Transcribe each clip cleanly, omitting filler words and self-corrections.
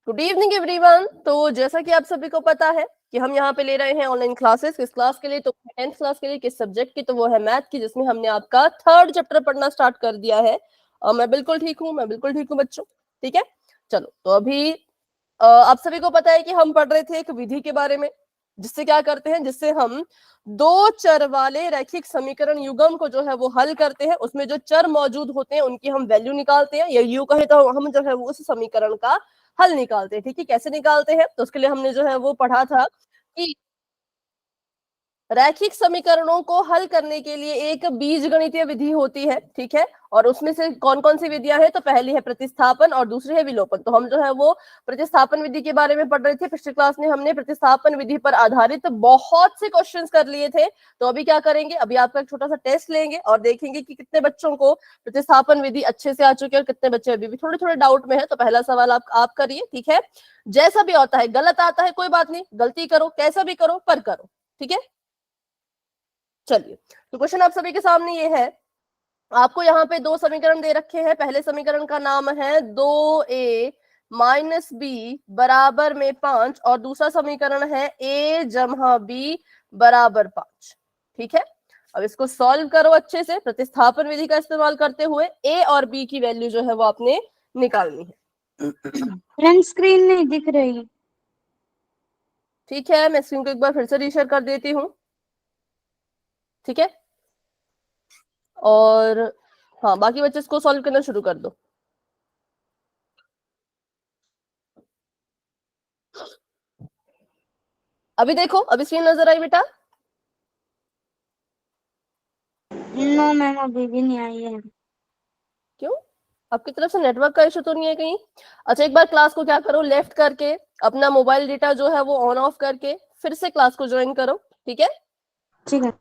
Good evening everyone. तो जैसा कि आप सभी को पता है कि हम यहाँ पे ले रहे हैं ऑनलाइन क्लासेस। किस क्लास के लिए? तो 10th क्लास के लिए। किस सब्जेक्ट की? तो वो है मैथ की, जिसमें हमने आपका 3rd चैप्टर पढ़ना स्टार्ट कर दिया है। और मैं बिल्कुल ठीक हूँ बच्चों। ठीक है, चलो। तो अभी आप सभी को पता है कि हम पढ़ रहे थे एक विधि के बारे में, जिससे क्या करते हैं, जिससे हम दो चर वाले रैखिक समीकरण युग्म को जो है वो हल करते हैं। उसमें जो चर मौजूद होते हैं उनकी हम वैल्यू निकालते हैं, या यू कहे तो हम जो है वो उस समीकरण का हल निकालते हैं। ठीक है, कैसे निकालते हैं? तो उसके लिए हमने जो है वो पढ़ा था कि रैखिक समीकरणों को हल करने के लिए एक बीजगणितीय विधि होती है। ठीक है, और उसमें से कौन कौन सी विधियां हैं? तो पहली है प्रतिस्थापन और दूसरी है विलोपन। तो हम जो है वो प्रतिस्थापन विधि के बारे में पढ़ रहे थे। पिछली क्लास में हमने प्रतिस्थापन विधि पर आधारित बहुत से क्वेश्चंस कर लिए थे। तो अभी क्या करेंगे, अभी आपका एक छोटा सा टेस्ट लेंगे और देखेंगे कि कितने बच्चों को प्रतिस्थापन विधि अच्छे से आ चुकी है और कितने बच्चे अभी भी थोड़े थोड़े डाउट में है। तो पहला सवाल आप करिए। ठीक है, जैसा भी होता है, गलत आता है कोई बात नहीं, गलती करो, कैसा भी करो पर करो। ठीक है, चलिए। तो क्वेश्चन आप सभी के सामने ये है, आपको यहाँ पे दो समीकरण दे रखे हैं। पहले समीकरण का नाम है 2a माइनस बी बराबर में 5 और दूसरा समीकरण है a जमा बी बराबर 5। ठीक है, अब इसको सॉल्व करो अच्छे से प्रतिस्थापन विधि का इस्तेमाल करते हुए। a और b की वैल्यू जो है वो आपने निकालनी है। फ्रेंड स्क्रीन नहीं दिख रही। ठीक है, मैं स्क्रीन को एक बार फिर से रीशेयर कर देती हूँ। ठीक है, और हाँ, बाकी बच्चे इसको सॉल्व करना शुरू कर दो। अभी देखो, अभी स्क्रीन नजर आई बेटा? नो मैम, अभी भी नहीं आई है। क्यों? आपकी तरफ से नेटवर्क का इशू तो नहीं है कहीं? अच्छा, एक बार क्लास को क्या करो, लेफ्ट करके अपना मोबाइल डेटा जो है वो ऑन ऑफ करके फिर से क्लास को ज्वाइन करो। ठीक है, ठीक है।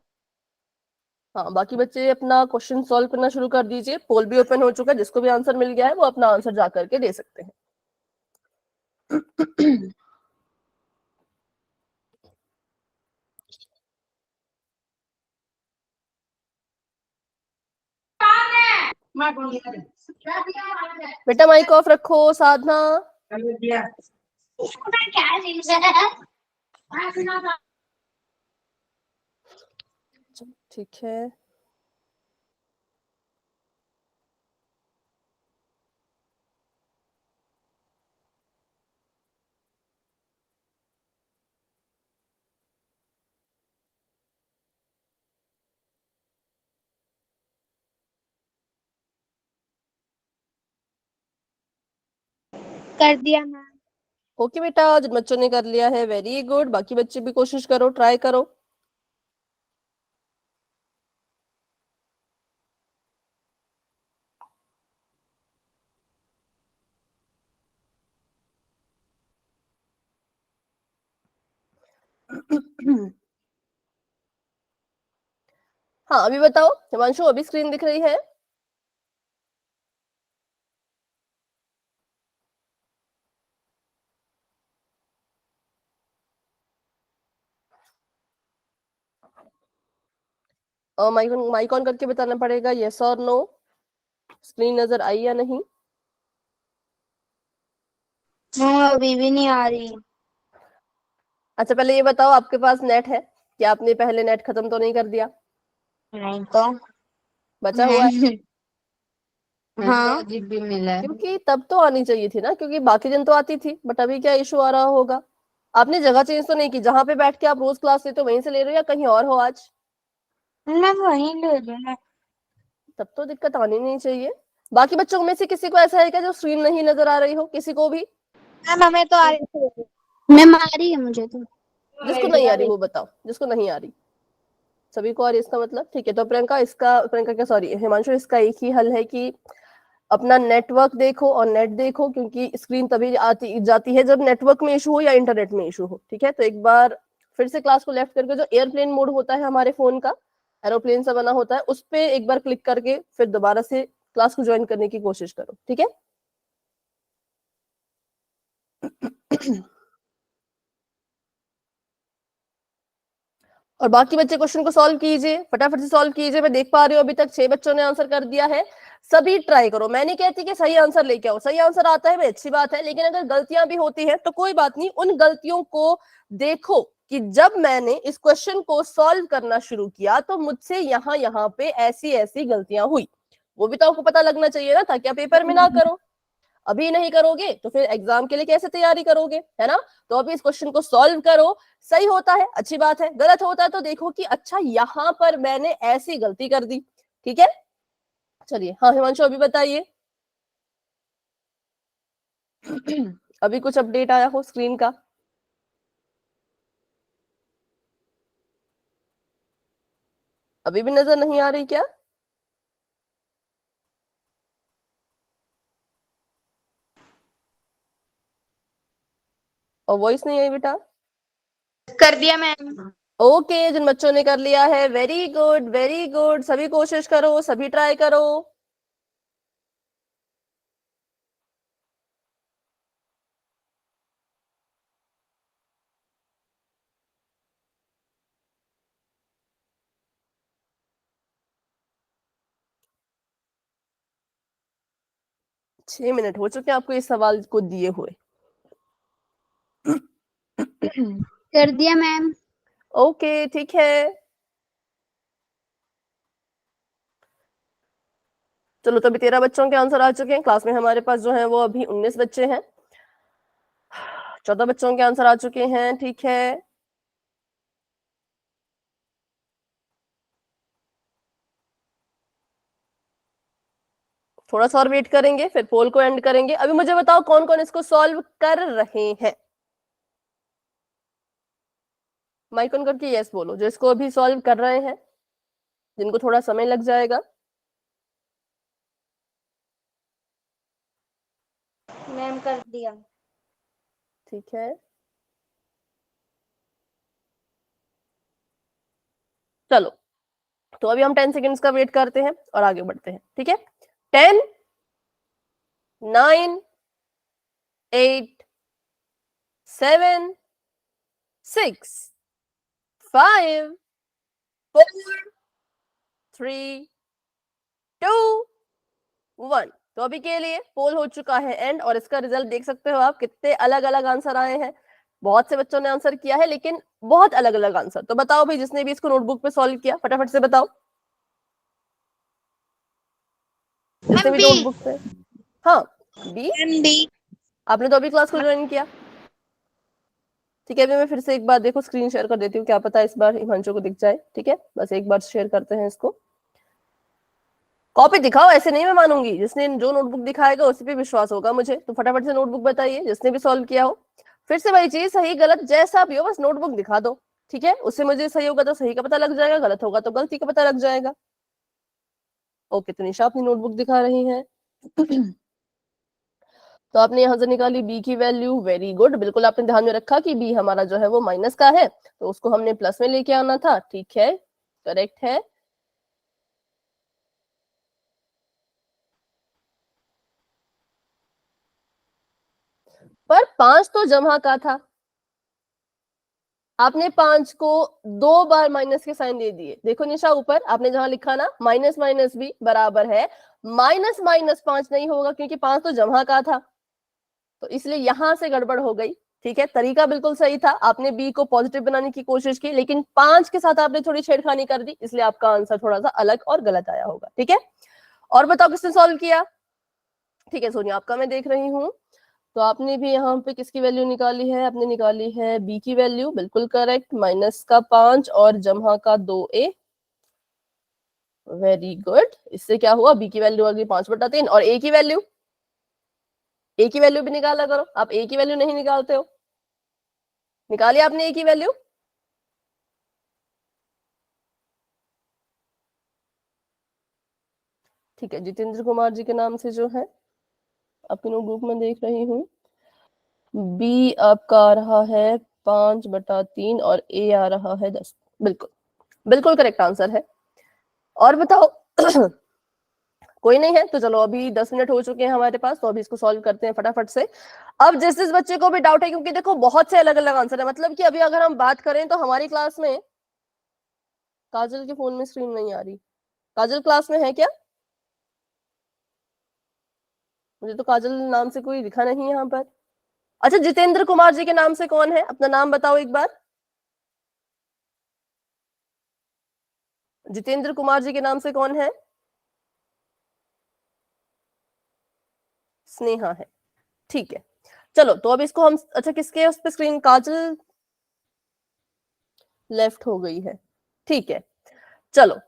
हाँ, बाकी बच्चे अपना क्वेश्चन सॉल्व करना शुरू कर दीजिए। पोल भी ओपन हो चुका है, जिसको भी आंसर मिल गया है वो अपना आंसर जा करके दे सकते हैं। बेटा माइक ऑफ रखो। साधना, ठीक है। कर दिया मैम। ओके बेटा, जिन बच्चों ने कर लिया है वेरी गुड। बाकी बच्चे भी कोशिश करो, ट्राई करो। हाँ, अभी बताओ हिमांशु, अभी स्क्रीन दिख रही है? माइक माइक ऑन करके बताना पड़ेगा, यस और नो। स्क्रीन नजर आई या नहीं? अभी भी नहीं आ रही। अच्छा, पहले ये बताओ, आपके पास नेट है? क्या आपने पहले नेट खत्म तो नहीं कर दिया? नहीं तो। बचा हुआ है? हाँ, जीबी मिला है। क्योंकि तब तो आनी चाहिए थी ना, क्योंकि बाकी दिन तो आती थी। बट अभी क्या इशू आ रहा होगा? आपने जगह चेंज तो नहीं की? जहां पे बैठ के आप रोज क्लास लेते हो वहीं से ले रहे हो या कहीं और हो आज? मैं वहीं ले रही हूँ। तब तो दिक्कत आनी नहीं चाहिए। बाकी बच्चों में से किसी को ऐसा है क्या जो स्क्रीन नहीं नजर आ रही हो? किसी को भी? मैम हमें तो आ रही है। मैम आ रही है मुझे तो। जिसको नहीं आ रही वो बताओ, जिसको नहीं आ रही। सभी को आ रही, इसका मतलब? ठीक है। तो प्रियंका क्या, सॉरी हिमांशु, इसका एक ही हल है कि अपना नेटवर्क देखो और नेट देखो, क्योंकि स्क्रीन तभी आती जाती है जब नेटवर्क में इशू हो या इंटरनेट में इशू हो। ठीक है, तो एक बार फिर से क्लास को लेफ्ट करके, जो एयरप्लेन मोड होता है हमारे फोन का, एरोप्लेन सा बना होता है, उस पे एक बार क्लिक करके फिर दोबारा से क्लास को ज्वाइन करने की कोशिश करो। ठीक है, और बाकी बच्चे क्वेश्चन को सॉल्व कीजिए, फटाफट से सॉल्व कीजिए। मैं देख पा रही हूँ अभी तक 6 बच्चों ने आंसर कर दिया है। सभी ट्राई करो, मैं नहीं कहती कि सही आंसर लेके आओ, सही आंसर आता है भाई अच्छी बात है, लेकिन अगर गलतियां भी होती है तो कोई बात नहीं, उन गलतियों को देखो कि जब मैंने इस क्वेश्चन को सॉल्व करना शुरू किया तो मुझसे यहाँ यहाँ पे ऐसी ऐसी गलतियां हुई, वो भी तो आपको पता लगना चाहिए ना, ताकि आप पेपर में ना करो। अभी नहीं करोगे तो फिर एग्जाम के लिए कैसे तैयारी करोगे, है ना। तो अभी इस क्वेश्चन को सॉल्व करो, सही होता है अच्छी बात है, गलत होता है तो देखो कि अच्छा यहां पर मैंने ऐसी गलती कर दी, ठीक है। चलिए हाँ हिमांशु अभी बताइए। अभी कुछ अपडेट आया हो स्क्रीन का? अभी भी नजर नहीं आ रही क्या? और वॉइस नहीं आई बेटा? कर दिया मैम। ओके, जिन बच्चों ने कर लिया है वेरी गुड वेरी गुड, सभी कोशिश करो, सभी ट्राई करो। 6 मिनट हो चुके हैं आपको इस सवाल को दिए हुए। कर दिया मैम। ओके ठीक है, चलो तो अभी 13 बच्चों के आंसर आ चुके हैं। क्लास में हमारे पास जो है वो अभी 19 बच्चे हैं। 14 बच्चों के आंसर आ चुके हैं, ठीक है। थोड़ा सा और वेट करेंगे, फिर पोल को एंड करेंगे। अभी मुझे बताओ कौन कौन इसको सॉल्व कर रहे हैं? माइक ऑन करके यस बोलो जो इसको अभी सॉल्व कर रहे हैं, जिनको थोड़ा समय लग जाएगा। मैम कर दिया। ठीक है, चलो तो अभी हम 10 सेकेंड्स का वेट करते हैं और आगे बढ़ते हैं, ठीक है। 10 9 8 7 6 5 4 3 2 1। तो अभी के लिए पोल हो चुका है एंड, और इसका रिजल्ट देख सकते हो आप, कितने अलग अलग आंसर आए हैं। बहुत से बच्चों ने आंसर किया है लेकिन बहुत अलग अलग आंसर। तो बताओ भाई, जिसने भी इसको नोटबुक पे सॉल्व किया फटाफट से बताओ, जिसने भी बी। नोटबुक पे। हाँ बी, मैम बी। आपने तो अभी क्लास को ज्वाइन किया, ठीक है। अभी मैं फिर से एक बार देखो स्क्रीन शेयर कर देती हूँ, क्या पता इस बार हिमांशु को दिख जाए, ठीक है। बस एक बार शेयर करते हैं इसको। कॉपी दिखाओ, ऐसे नहीं मैं मानूंगी, जिसने जो नोटबुक दिखाएगा उसी पे विश्वास होगा मुझे। तो फटाफट से नोटबुक बताइए जिसने भी सॉल्व किया हो। फिर से वही चीज, सही गलत जैसा भी हो बस नोटबुक दिखा दो, ठीक है। उससे मुझे सही होगा तो सही का पता लग जाएगा, गलत होगा तो गलती का पता लग जाएगा। ओके, तो निशा अपनी नोटबुक दिखा रही है। तो आपने यहां से निकाली बी की वैल्यू, वेरी गुड। बिल्कुल आपने ध्यान में रखा कि बी हमारा जो है वो माइनस का है, तो उसको हमने प्लस में लेके आना था, ठीक है, करेक्ट है। पर 5 तो जमा का था, आपने 5 को 2 बार माइनस के साइन दे दिए। देखो निशा ऊपर आपने जहां लिखा ना माइनस माइनस भी बराबर है माइनस माइनस 5 नहीं होगा, क्योंकि 5 तो जमा का था, तो इसलिए यहां से गड़बड़ हो गई, ठीक है। तरीका बिल्कुल सही था, आपने बी को पॉजिटिव बनाने की कोशिश की, लेकिन 5 के साथ आपने थोड़ी छेड़खानी कर दी, इसलिए आपका आंसर थोड़ा सा अलग और गलत आया होगा, ठीक है। और बताओ किसने सॉल्व किया? ठीक है सोनिया, आपका मैं देख रही हूँ। तो आपने भी यहाँ पे किसकी वैल्यू निकाली है? आपने निकाली है बी की वैल्यू, बिल्कुल करेक्ट। माइनस का 5 और जमा का 2a, वेरी गुड। इससे क्या हुआ, बी की वैल्यू आ गई 5/3। और ए की वैल्यू, ए की वैल्यू भी निकाला करो, आप ए की वैल्यू नहीं निकालते हो। निकाली आपने ए की वैल्यू? ठीक है, जितेंद्र कुमार जी के नाम से जो है आपकी नोटबुक में देख रही हूँ, बी आपका आ रहा है 5/3 और ए आ रहा है 10। बिल्कुल बिल्कुल करेक्ट आंसर है। और बताओ कोई नहीं है तो चलो, अभी 10 मिनट हो चुके हैं हमारे पास, तो अभी इसको सॉल्व करते हैं फटाफट से। अब जिस बच्चे को भी डाउट है, क्योंकि देखो बहुत से अलग अलग आंसर है, मतलब कि अभी अगर हम बात करें तो हमारी क्लास में काजल के फोन में स्क्रीन नहीं आ रही। काजल क्लास में है क्या? मुझे तो काजल नाम से कोई लिखा नहीं है यहाँ पर। अच्छा, जितेंद्र कुमार जी के नाम से कौन है? अपना नाम बताओ एक बार। जितेंद्र कुमार जी के नाम से कौन है? स्नेहा है, ठीक है। चलो तो अब इसको हम, अच्छा किसके उस पे स्क्रीन, काजल लेफ्ट हो गई है, ठीक है। चलो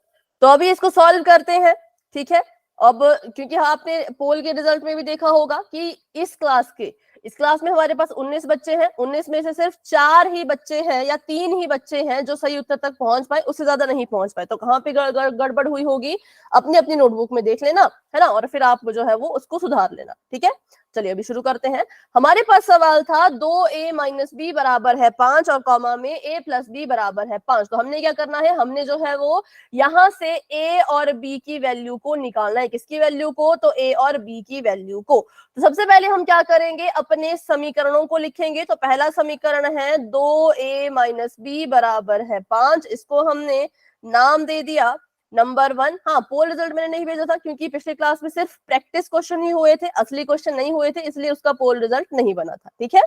तो अभी इसको सॉल्व करते हैं, ठीक है। अब क्योंकि आपने पोल के रिजल्ट में भी देखा होगा कि इस क्लास में हमारे पास 19 बच्चे हैं, 19 में से सिर्फ 4 ही बच्चे हैं या 3 ही बच्चे हैं जो सही उत्तर तक पहुंच पाए, उससे ज्यादा नहीं पहुंच पाए। तो कहाँ पे गड़बड़ हुई होगी, अपनी अपनी नोटबुक में देख लेना, है ना, और फिर आप जो है वो उसको सुधार लेना, ठीक है। चलिए अभी शुरू करते हैं। हमारे पास सवाल था 2a माइनस बी बराबर है 5 और कॉमा में a प्लस बी बराबर है 5। तो हमने क्या करना है, हमने जो है वो यहां से a और b की वैल्यू को निकालना है। किसकी वैल्यू को? तो a और b की वैल्यू को। तो सबसे पहले हम क्या करेंगे, अपने समीकरणों को लिखेंगे। तो पहला समीकरण है 2a माइनस बी बराबर है 5, इसको हमने नाम दे दिया नंबर 1। हाँ, पोल रिजल्ट मैंने नहीं भेजा था क्योंकि पिछले क्लास में सिर्फ प्रैक्टिस क्वेश्चन ही हुए थे, असली क्वेश्चन नहीं हुए थे, इसलिए उसका पोल रिजल्ट नहीं बना था, ठीक है।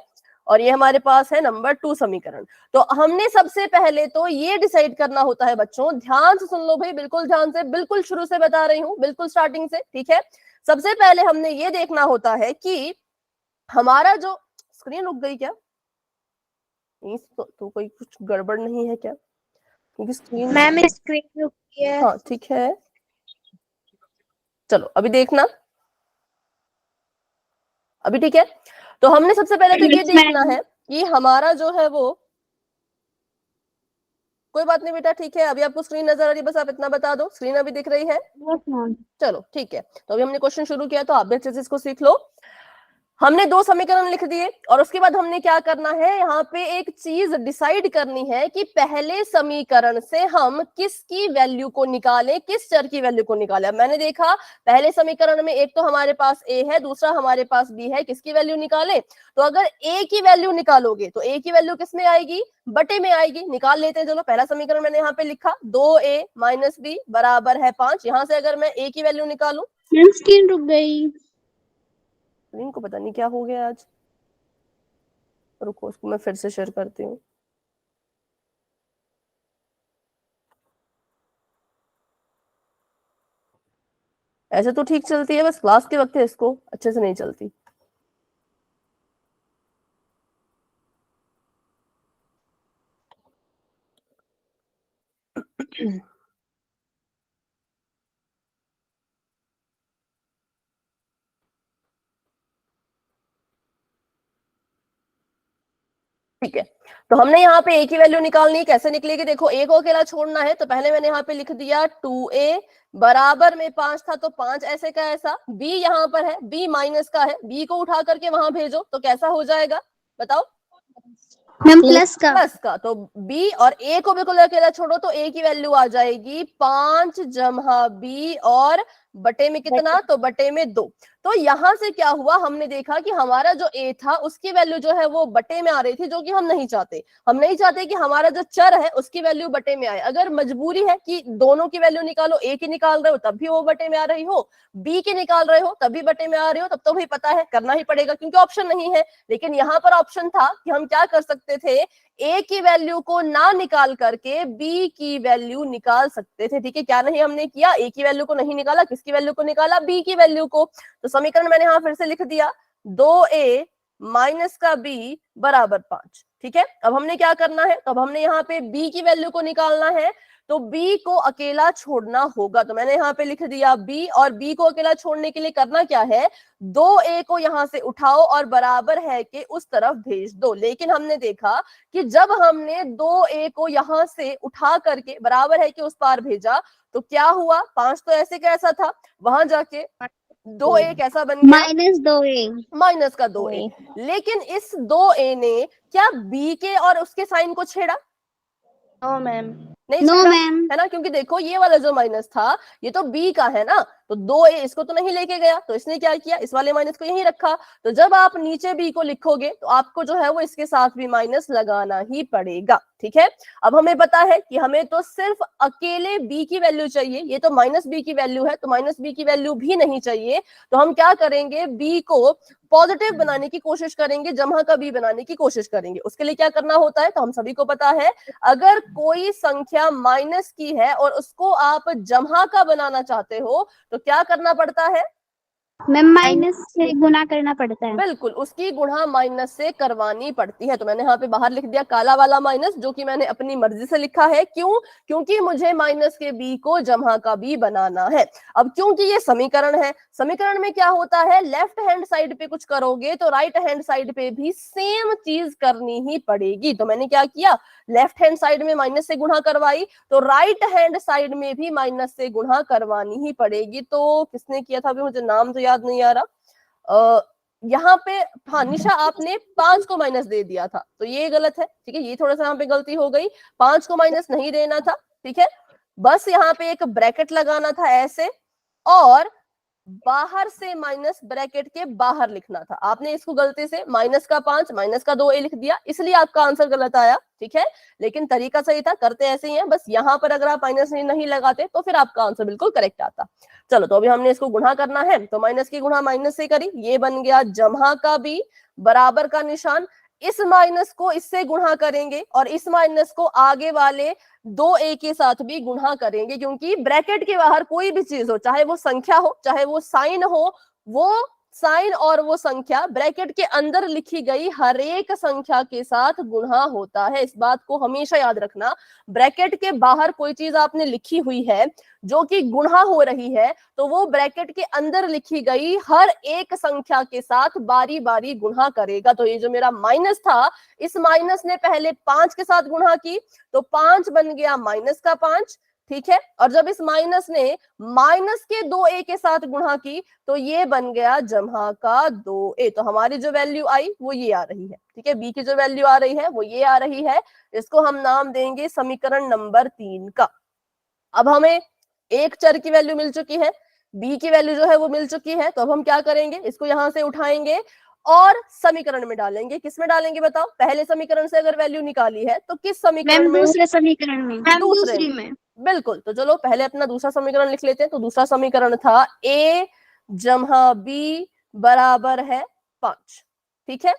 और ये हमारे पास है नंबर 2 समीकरण। तो हमने सबसे पहले तो ये डिसाइड करना होता है बच्चों, ध्यान से सुन लो भाई, बिल्कुल ध्यान से, बिल्कुल शुरू से बता रही हूँ, बिल्कुल स्टार्टिंग से, ठीक है। सबसे पहले हमने ये देखना होता है कि हमारा जो, स्क्रीन रुक गई क्या? तो कोई कुछ गड़बड़ नहीं है क्या? क्योंकि स्क्रीन, मैम स्क्रीन रुकी है। हाँ ठीक है, चलो अभी देखना, अभी ठीक है। तो हमने सबसे पहले तो ये देखना है कि हमारा जो है वो, कोई बात नहीं बेटा, ठीक है, अभी आपको स्क्रीन नजर आ रही है, बस आप इतना बता दो, स्क्रीन अभी दिख रही है? चलो ठीक है, तो अभी हमने क्वेश्चन शुरू किया, तो आप भी अच्छे से इसको सीख लो। हमने 2 समीकरण लिख दिए और उसके बाद हमने क्या करना है, यहाँ पे एक चीज डिसाइड करनी है कि पहले समीकरण से हम किसकी वैल्यू को निकालें, किस चर की वैल्यू को निकालें। अब मैंने देखा पहले समीकरण में एक तो हमारे पास a है, दूसरा हमारे पास b है, किसकी वैल्यू निकालें? तो अगर a की वैल्यू निकालोगे तो a की वैल्यू किसमें आएगी? बटे में आएगी। निकाल लेते हैं, चलो पहला समीकरण मैंने यहाँ पे लिखा 2a माइनस बी बराबर है 5। यहां से अगर मैं a की वैल्यू निकालू, स्क्रीन रुक गई, इनको पता नहीं क्या हो गया आज, रुको उसको मैं फिर से शेयर करती हूँ। ऐसे तो ठीक चलती है, बस क्लास के वक्त है इसको अच्छे से नहीं चलती। ठीक है, तो हमने यहाँ पे a की वैल्यू निकालनी है। कैसे निकलेगी देखो, a को अकेला छोड़ना है, तो पहले मैंने यहाँ पे लिख दिया 2a बराबर में 5 था, तो 5 ऐसे का ऐसा, b यहाँ पर है, b माइनस का है, b को उठा करके वहां भेजो तो कैसा हो जाएगा बताओ? मैम प्लस का। प्लस का। तो b और a को बिल्कुल अकेला छोड़ो तो a की वैल्यू आ जाएगी 5 जमा b और बटे में कितना? तो बटे में 2। तो यहां से क्या हुआ, हमने देखा कि हमारा जो a था उसकी वैल्यू जो है वो बटे में आ रही थी, जो कि हम नहीं चाहते। हम नहीं चाहते कि हमारा जो चर है उसकी वैल्यू बटे में आए। अगर मजबूरी है कि दोनों की वैल्यू निकालो, a की निकाल रहे हो तब भी वो बटे में आ रही हो, b की निकाल रहे हो तब भी बटे में आ रही हो, तब तो भाई पता है करना ही पड़ेगा क्योंकि ऑप्शन नहीं है। लेकिन यहाँ पर ऑप्शन था कि हम क्या कर सकते थे, a की वैल्यू को ना निकाल करके b की वैल्यू निकाल सकते थे, ठीक है। क्या नहीं हमने किया, a की वैल्यू को नहीं निकाला, किसकी वैल्यू को निकाला? b की वैल्यू को। तो समीकरण मैंने यहां फिर से लिख दिया 2a माइनस का b बराबर 5, ठीक है। अब हमने क्या करना है, तो अब हमने यहाँ पे b की वैल्यू को निकालना है, तो b को अकेला छोड़ना होगा। तो मैंने यहाँ पे लिख दिया b, और b को अकेला छोड़ने के लिए करना क्या है, 2a को यहां से उठाओ और बराबर है कि उस तरफ भेज दो। लेकिन हमने देखा कि जब हमने 2a को यहां से उठा करके बराबर है कि उस पार भेजा तो क्या हुआ, 5 तो ऐसे कैसा था, वहां जाके 2a कैसा बन गया? -2a, माइनस का 2a। लेकिन इस 2a ने क्या b के और उसके साइन को छेड़ा? नो मैम, नहीं नो छेड़ा, मैम। है ना, क्योंकि देखो ये वाला जो माइनस था ये तो b का है ना, तो 2a इसको तो नहीं लेके गया, तो इसने क्या किया, इस वाले माइनस को यहीं रखा। तो जब आप नीचे b को लिखोगे तो आपको जो है वो इसके साथ भी माइनस लगाना ही पड़ेगा, ठीक है। अब हमें पता है कि हमें तो सिर्फ अकेले b की वैल्यू चाहिए, ये तो माइनस b की वैल्यू है, तो माइनस b की वैल्यू भी नहीं चाहिए। तो हम क्या करेंगे, b को पॉजिटिव बनाने की कोशिश करेंगे, जमा का b बनाने की कोशिश करेंगे। उसके लिए क्या करना होता है, तो हम सभी को पता है, अगर कोई संख्या माइनस की है और उसको आप जमा का बनाना चाहते हो तो क्या करना पड़ता है, मैम माइनस से गुना करना पड़ता है। बिल्कुल, उसकी गुणा माइनस से करवानी पड़ती है। तो मैंने यहाँ पे बाहर लिख दिया काला वाला माइनस, जो कि मैंने अपनी मर्जी से लिखा है। क्यों, क्योंकि मुझे माइनस के b को जमा का b बनाना है। अब क्योंकि ये समीकरण है, समीकरण में क्या होता है, लेफ्ट हैंड साइड पे कुछ करोगे तो राइट हैंड साइड पे भी सेम चीज करनी ही पड़ेगी। तो मैंने क्या किया, लेफ्ट हैंड साइड में माइनस से गुणा करवाई, तो राइट हैंड साइड में भी माइनस से गुणा करवानी ही पड़ेगी। तो किसने किया था, अभी मुझे नाम तो याद नहीं आ रहा। यहाँ पे हाँ निशा, आपने 5 को माइनस दे दिया था, तो ये गलत है, ठीक है, ये थोड़ा सा यहाँ पे गलती हो गई, 5 को माइनस नहीं देना था, ठीक है। बस यहाँ पे एक ब्रैकेट लगाना था ऐसे, और बाहर से माइनस ब्रैकेट के बाहर लिखना था। आपने इसको गलती से माइनस का 5 माइनस का 2a लिख दिया, इसलिए आपका आंसर गलत आया, ठीक है। लेकिन तरीका सही था, करते ऐसे ही है, बस यहाँ पर अगर आप माइनस नहीं लगाते तो फिर आपका आंसर बिल्कुल करेक्ट आता। चलो, तो अभी हमने इसको गुणा करना है, तो माइनस की गुणा माइनस से करी, ये बन गया जमा का b बराबर का निशान, इस माइनस को इससे गुणा करेंगे और इस माइनस को आगे वाले 2a के साथ भी गुणा करेंगे, क्योंकि ब्रैकेट के बाहर कोई भी चीज हो, चाहे वो संख्या हो चाहे वो साइन हो, वो साइन और वो संख्या ब्रैकेट के अंदर लिखी गई हर एक संख्या के साथ गुणा होता है। इस बात को हमेशा याद रखना, ब्रैकेट के बाहर कोई चीज आपने लिखी हुई है जो कि गुणा हो रही है, तो वो ब्रैकेट के अंदर लिखी गई हर एक संख्या के साथ बारी बारी गुणा करेगा। तो ये जो मेरा माइनस था, इस माइनस ने पहले 5 के साथ गुणा की, तो 5 बन गया माइनस का 5, ठीक है। और जब इस माइनस ने माइनस के 2a के साथ गुणा की, तो ये बन गया जमा का 2a। तो हमारी जो वैल्यू आई वो ये आ रही है, ठीक है, b की जो वैल्यू आ रही है वो ये आ रही है। इसको हम नाम देंगे समीकरण नंबर 3 का। अब हमें एक चर की वैल्यू मिल चुकी है, b की वैल्यू जो है वो मिल चुकी है, तो अब हम क्या करेंगे, इसको यहां से उठाएंगे और समीकरण में डालेंगे। किस में डालेंगे बताओ, पहले समीकरण से अगर वैल्यू निकाली है तो किस समीकरण में, दूसरे समीकरण में। दूसरे में, बिल्कुल। तो चलो पहले अपना दूसरा समीकरण लिख लेते हैं। तो दूसरा समीकरण था a जमा b बराबर है 5, ठीक है।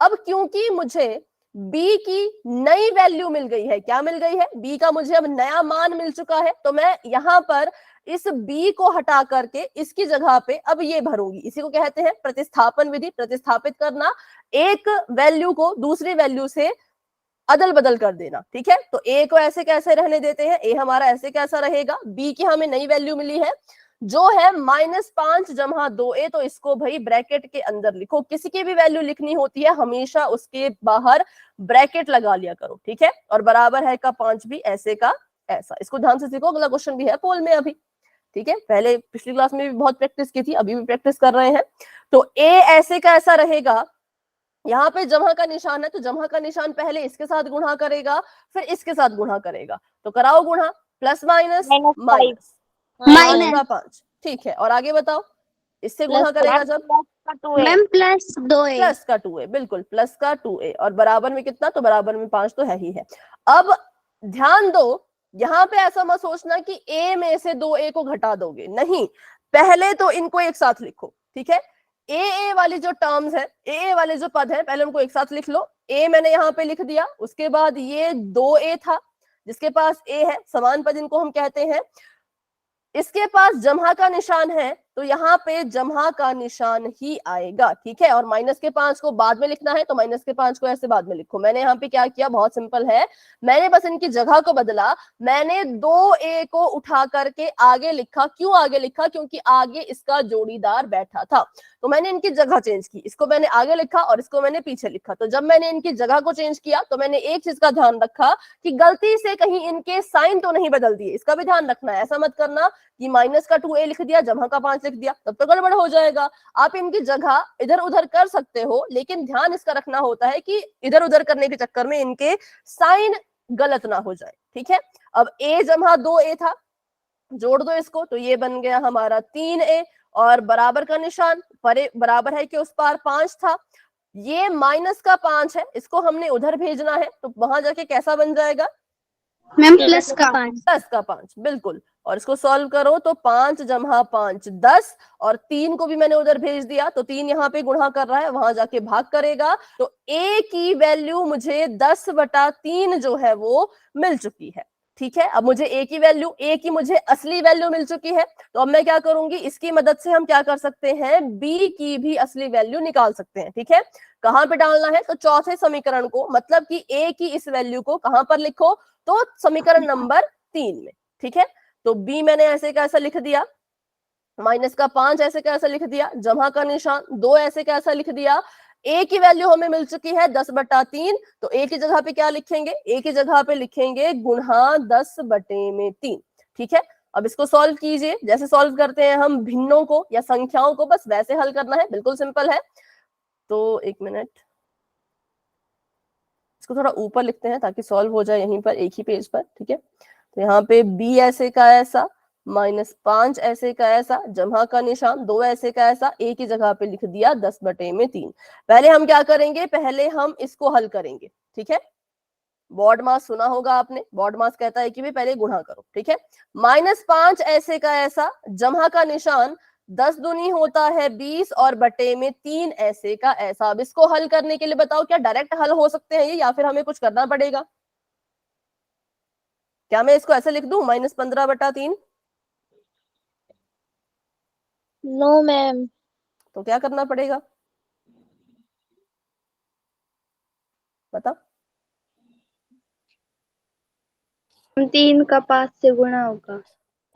अब क्योंकि मुझे b की नई वैल्यू मिल गई है, क्या मिल गई है, b का मुझे अब नया मान मिल चुका है, तो मैं यहां पर इस b को हटा करके इसकी जगह पे अब ये भरूंगी। इसी को कहते हैं प्रतिस्थापन विधि, प्रतिस्थापित करना, एक वैल्यू को दूसरी वैल्यू से अदल बदल कर देना, ठीक है। तो a को ऐसे कैसे रहने देते हैं, a हमारा ऐसे कैसा रहेगा, b की हमें नई वैल्यू मिली है जो है -5 जमा 2a, तो इसको भाई ब्रैकेट के अंदर लिखो। किसी की भी वैल्यू लिखनी होती है हमेशा उसके बाहर ब्रैकेट लगा लिया करो, ठीक है। और बराबर है का 5 भी ऐसे का ऐसा, इसको ध्यान से सीखो, अगला क्वेश्चन भी है पोल में अभी, ठीक है। पहले पिछली क्लास में भी बहुत प्रैक्टिस की थी, अभी भी प्रैक्टिस कर रहे हैं। तो a ऐसे का ऐसा रहेगा, यहाँ पे जमा का निशान है, तो जमा का निशान पहले इसके साथ गुणा करेगा फिर इसके साथ गुणा करेगा, तो कराओ गुणा, प्लस माइनस माइनस का 5, ठीक है। और आगे बताओ, इससे गुणा करेगा जब, मैम प्लस 2a, प्लस का 2a, बिल्कुल प्लस का 2a, और बराबर में कितना, तो बराबर में 5 तो है ही है। अब ध्यान दो, यहाँ पे ऐसा मत सोचना कि a में से 2a को घटा दोगे, नहीं, पहले तो इनको एक साथ लिखो, ठीक है। ए वाली जो टर्म्स है, ए वाले जो पद है, पहले उनको एक साथ लिख लो। ए मैंने यहाँ पे लिख दिया, उसके बाद ये 2a था जिसके पास a है, समान पद इनको हम कहते हैं। इसके पास जमा का निशान है, तो यहाँ पे जमा का निशान ही आएगा, ठीक है। और माइनस के 5 को बाद में लिखना है, तो माइनस के 5 को ऐसे बाद में लिखो। मैंने यहाँ पे क्या किया, बहुत सिंपल है, मैंने बस इनकी जगह को बदला, मैंने 2a को उठा करके आगे लिखा। क्यों आगे लिखा, क्योंकि आगे इसका जोड़ीदार बैठा था, तो मैंने इनकी जगह चेंज की, इसको मैंने आगे लिखा और इसको मैंने पीछे लिखा। तो जब मैंने इनकी जगह को चेंज किया तो मैंने एक चीज का ध्यान रखा कि गलती से कहीं इनके साइन तो नहीं बदल दिए, इसका भी ध्यान रखना है। ऐसा मत करना कि माइनस का 2a लिख दिया जमा का 5 लिख दिया, तब तो गड़बड़ हो जाएगा। आप इनकी जगह इधर उधर कर सकते हो, लेकिन ध्यान इसका रखना होता है कि इधर उधर करने के चक्कर में इनके साइन गलत ना हो जाए, ठीक है। अब a जमा 2a था, जोड़ दो इसको, तो ये बन गया हमारा 3a, और बराबर का निशान परे बराबर है कि उस पार 5 था, ये माइनस का 5 है, इसको हमने उधर भेजना है, तो वहां जाके कैसा बन जाएगा? मैम प्लस का 5। प्लस का 5, बिल्कुल। और इसको सॉल्व करो तो 5 जमा 5 10, और 3 को भी मैंने उधर भेज दिया, तो 3 यहाँ पे गुणा कर रहा है, वहां जाके भाग करेगा, तो a की वैल्यू मुझे 10/3 जो है वो मिल चुकी है। ठीक है, अब मुझे a की वैल्यू, a की मुझे असली वैल्यू मिल चुकी है, तो अब मैं क्या करूंगी, इसकी मदद से हम क्या कर सकते हैं, b की भी असली वैल्यू निकाल सकते हैं। ठीक है, कहां पे डालना है, तो चौथे समीकरण को, मतलब कि a की इस वैल्यू को कहां पर लिखो, तो समीकरण नंबर 3 में। ठीक है, तो b मैंने ऐसे कैसा लिख दिया, माइनस का 5 ऐसे कैसा लिख दिया, जमा का निशान 2 ऐसे कैसा लिख दिया, a की वैल्यू हमें मिल चुकी है 10/3, तो a की जगह पे क्या लिखेंगे, a की जगह पे लिखेंगे गुणा 10/3। ठीक है, अब इसको सॉल्व कीजिए, जैसे सॉल्व करते हैं हम भिन्नों को या संख्याओं को, बस वैसे हल करना है, बिल्कुल सिंपल है। तो एक मिनट, इसको थोड़ा ऊपर लिखते हैं ताकि सॉल्व हो जाए यहीं पर एक ही पेज पर। ठीक है, तो यहाँ पे b ऐसे का ऐसा, -5 ऐसे का ऐसा, जमा का निशान 2 ऐसे का ऐसा, a की जगह पे लिख दिया 10/3। पहले हम क्या करेंगे, पहले हम इसको हल करेंगे। ठीक है, बॉड मास सुना होगा आपने, बॉड मास कहता है कि भी पहले गुणा करो। ठीक है, -5 ऐसे का ऐसा, जमा का निशान 10 दूनी होता है 20, और बटे में 3 ऐसे का ऐसा। अब इसको हल करने के लिए बताओ क्या डायरेक्ट हल हो सकते हैं ये, या फिर हमें कुछ करना पड़ेगा? क्या मैं इसको ऐसे लिख दूं, -15/3? No ma'am. तो क्या करना पड़ेगा, बता? 3 का 5 से गुणा होगा।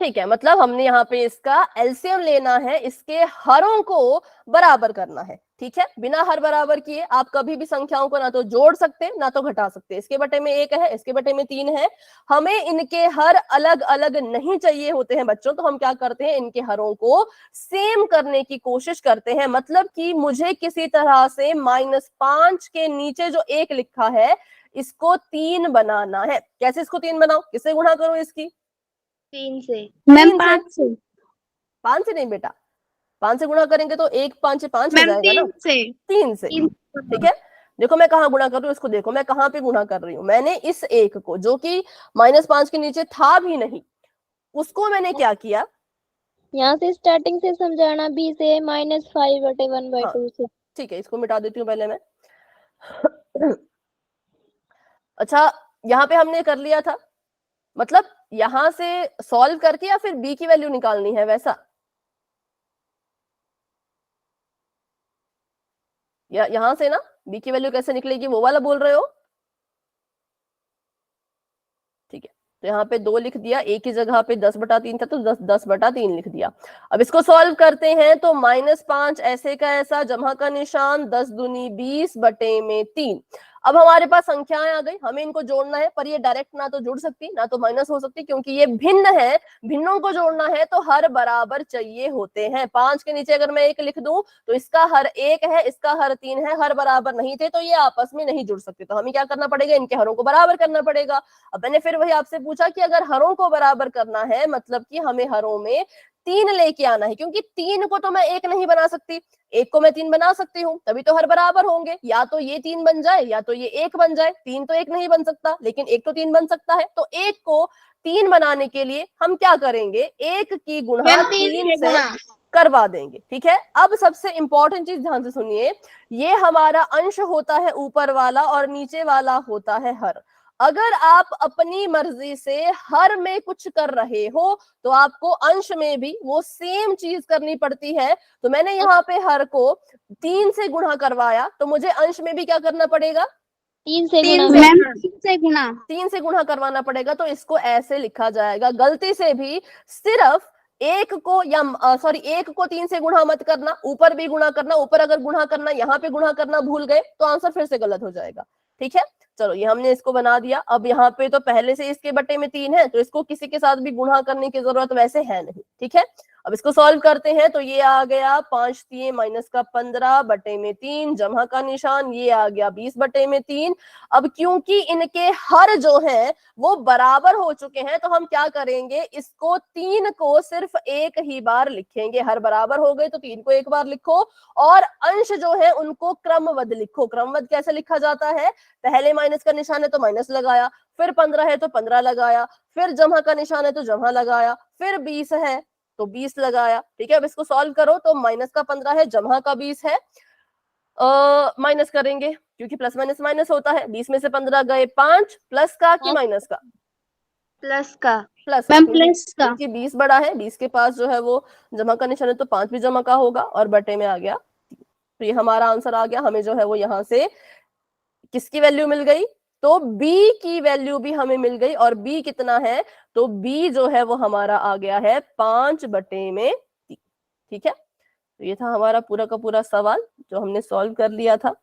ठीक है, मतलब हमने यहाँ पे इसका एलसीएम लेना है, इसके हरों को बराबर करना है। ठीक है, बिना हर बराबर किए आप कभी भी संख्याओं को ना तो जोड़ सकते ना तो घटा सकते। इसके बटे में 1 है, इसके बटे में 3 है, हमें इनके हर अलग अलग नहीं चाहिए होते हैं बच्चों, तो हम क्या करते हैं, इनके हरों को सेम करने की कोशिश करते हैं। मतलब कि मुझे किसी तरह से -5 के नीचे जो 1 लिखा है इसको 3 बनाना है। कैसे इसको 3 बनाओ, किससे गुणा करो, इसकी 3 से मैम, 5 से। 5 से नहीं बेटा, 5 से गुणा करेंगे तो 1 5 5 हो मैम जाएगा ना, 3 से। 3 से। ठीक है, देखो मैं कहाँ गुणा कर रही हूँ, इसको देखो मैं कहाँ पे गुणा कर रही हूँ, मैंने इस 1 को जो कि -5 के नीचे था भी नहीं, उसको मैंने क्या किया, यहाँ से स्टार्टिंग से समझाना, b से -5/1/2 से। ठीक है, इसको मिटा देती हूँ पहले मैं। अच्छा, यहाँ पे हमने कर लिया था, मतलब यहां से सॉल्व करके या फिर b की वैल्यू निकालनी है, वैसा? या यहां से ना b की वैल्यू कैसे निकलेगी, वो वाला बोल रहे हो? ठीक है, तो यहाँ पे 2 लिख दिया, a की जगह पे 10/3 था तो 10/3 लिख दिया। अब इसको सॉल्व करते हैं, तो -5 ऐसे का ऐसा, जमा का निशान 10 दूनी 20 बटे में 3। अब हमारे पास संख्याएं आ गई, हमें इनको जोड़ना है, पर ये डायरेक्ट ना तो जुड़ सकती ना तो माइनस हो सकती, क्योंकि ये भिन्न है। भिन्नों को जोड़ना है तो हर बराबर चाहिए होते हैं। 5 के नीचे अगर मैं 1 लिख दूं तो इसका हर 1 है, इसका हर 3 है, हर बराबर नहीं थे तो ये आपस में नहीं जुड़ सकते, तो हमें क्या करना पड़ेगा, इनके हरों को बराबर करना पड़ेगा। अब मैंने फिर वही आपसे पूछा कि अगर हरों को बराबर करना है, मतलब कि हमें हरों में 3 लेके आना है, क्योंकि 3 को तो मैं 1 नहीं बना सकती, 1 को मैं 3 बना सकती हूँ, तभी तो हर बराबर होंगे। या तो ये 3 बन जाए या तो ये 1 बन जाए, 3 तो 1 नहीं बन सकता, लेकिन 1 तो 3 बन सकता है। तो 1 को 3 बनाने के लिए हम क्या करेंगे, 1 की गुणा 3 से करवा देंगे। ठीक है, अब सबसे इंपॉर्टेंट चीज ध्यान से सुनिए, ये हमारा अंश होता है ऊपर वाला और नीचे वाला होता है हर। अगर आप अपनी मर्जी से हर में कुछ कर रहे हो तो आपको अंश में भी वो सेम चीज करनी पड़ती है। तो मैंने यहाँ पे हर को 3 से गुणा करवाया, तो मुझे अंश में भी क्या करना पड़ेगा, 3 से गुणा। मैम 3 से गुणा। 3 से गुणा करवाना पड़ेगा। तो इसको ऐसे लिखा जाएगा, गलती से भी सिर्फ 1 को या सॉरी 1 को 3 से गुणा मत करना, ऊपर भी गुणा करना। ऊपर अगर गुणा करना, यहाँ पे गुणा करना भूल गए तो आंसर फिर से गलत हो जाएगा। ठीक है, चलो ये हमने इसको बना दिया। अब यहाँ पे तो पहले से इसके बटे में 3 है, तो इसको किसी के साथ भी गुणा करने की जरूरत वैसे है नहीं, ठीक है। अब इसको सॉल्व करते हैं, तो ये आ गया 5 3 माइनस का 15 बटे में 3, जमा का निशान, ये आ गया 20 बटे में 3। अब क्योंकि इनके हर जो है वो बराबर हो चुके हैं, तो हम क्या करेंगे, इसको 3 को सिर्फ एक ही बार लिखेंगे। हर बराबर हो गए तो 3 को एक बार लिखो, और अंश जो है उनको क्रमबद्ध लिखो। क्रमबद्ध कैसे लिखा जाता है, पहले माइनस का निशान है तो माइनस लगाया, फिर 15 है तो 15 लगाया, फिर जमा का निशान है तो जमा लगाया, फिर 20 है तो 20 लगाया, ठीक है। अब इसको सॉल्व करो तो माइनस का 15 है, जमा का 20 है, माइनस करेंगे क्योंकि प्लस माइनस माइनस होता है। 20 में से 15 गए 5, प्लस का कि माइनस का, प्लस का प्लस मैम, क्योंकि प्लस का। 20 बड़ा है, 20 के पास जो है वो जमा का निशान है तो 5 भी जमा का होगा, और बटे में आ गया। तो ये हमारा आंसर आ गया। हमें जो है वो यहाँ से किसकी वैल्यू मिल गई, तो b की वैल्यू भी हमें मिल गई। और b कितना है, तो b जो है वो हमारा आ गया है 5 बटे में 3, ठीक है। तो ये था हमारा पूरा का पूरा सवाल जो हमने सॉल्व कर लिया था।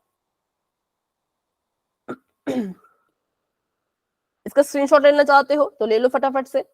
इसका स्क्रीनशॉट लेना चाहते हो तो ले लो फटाफट से।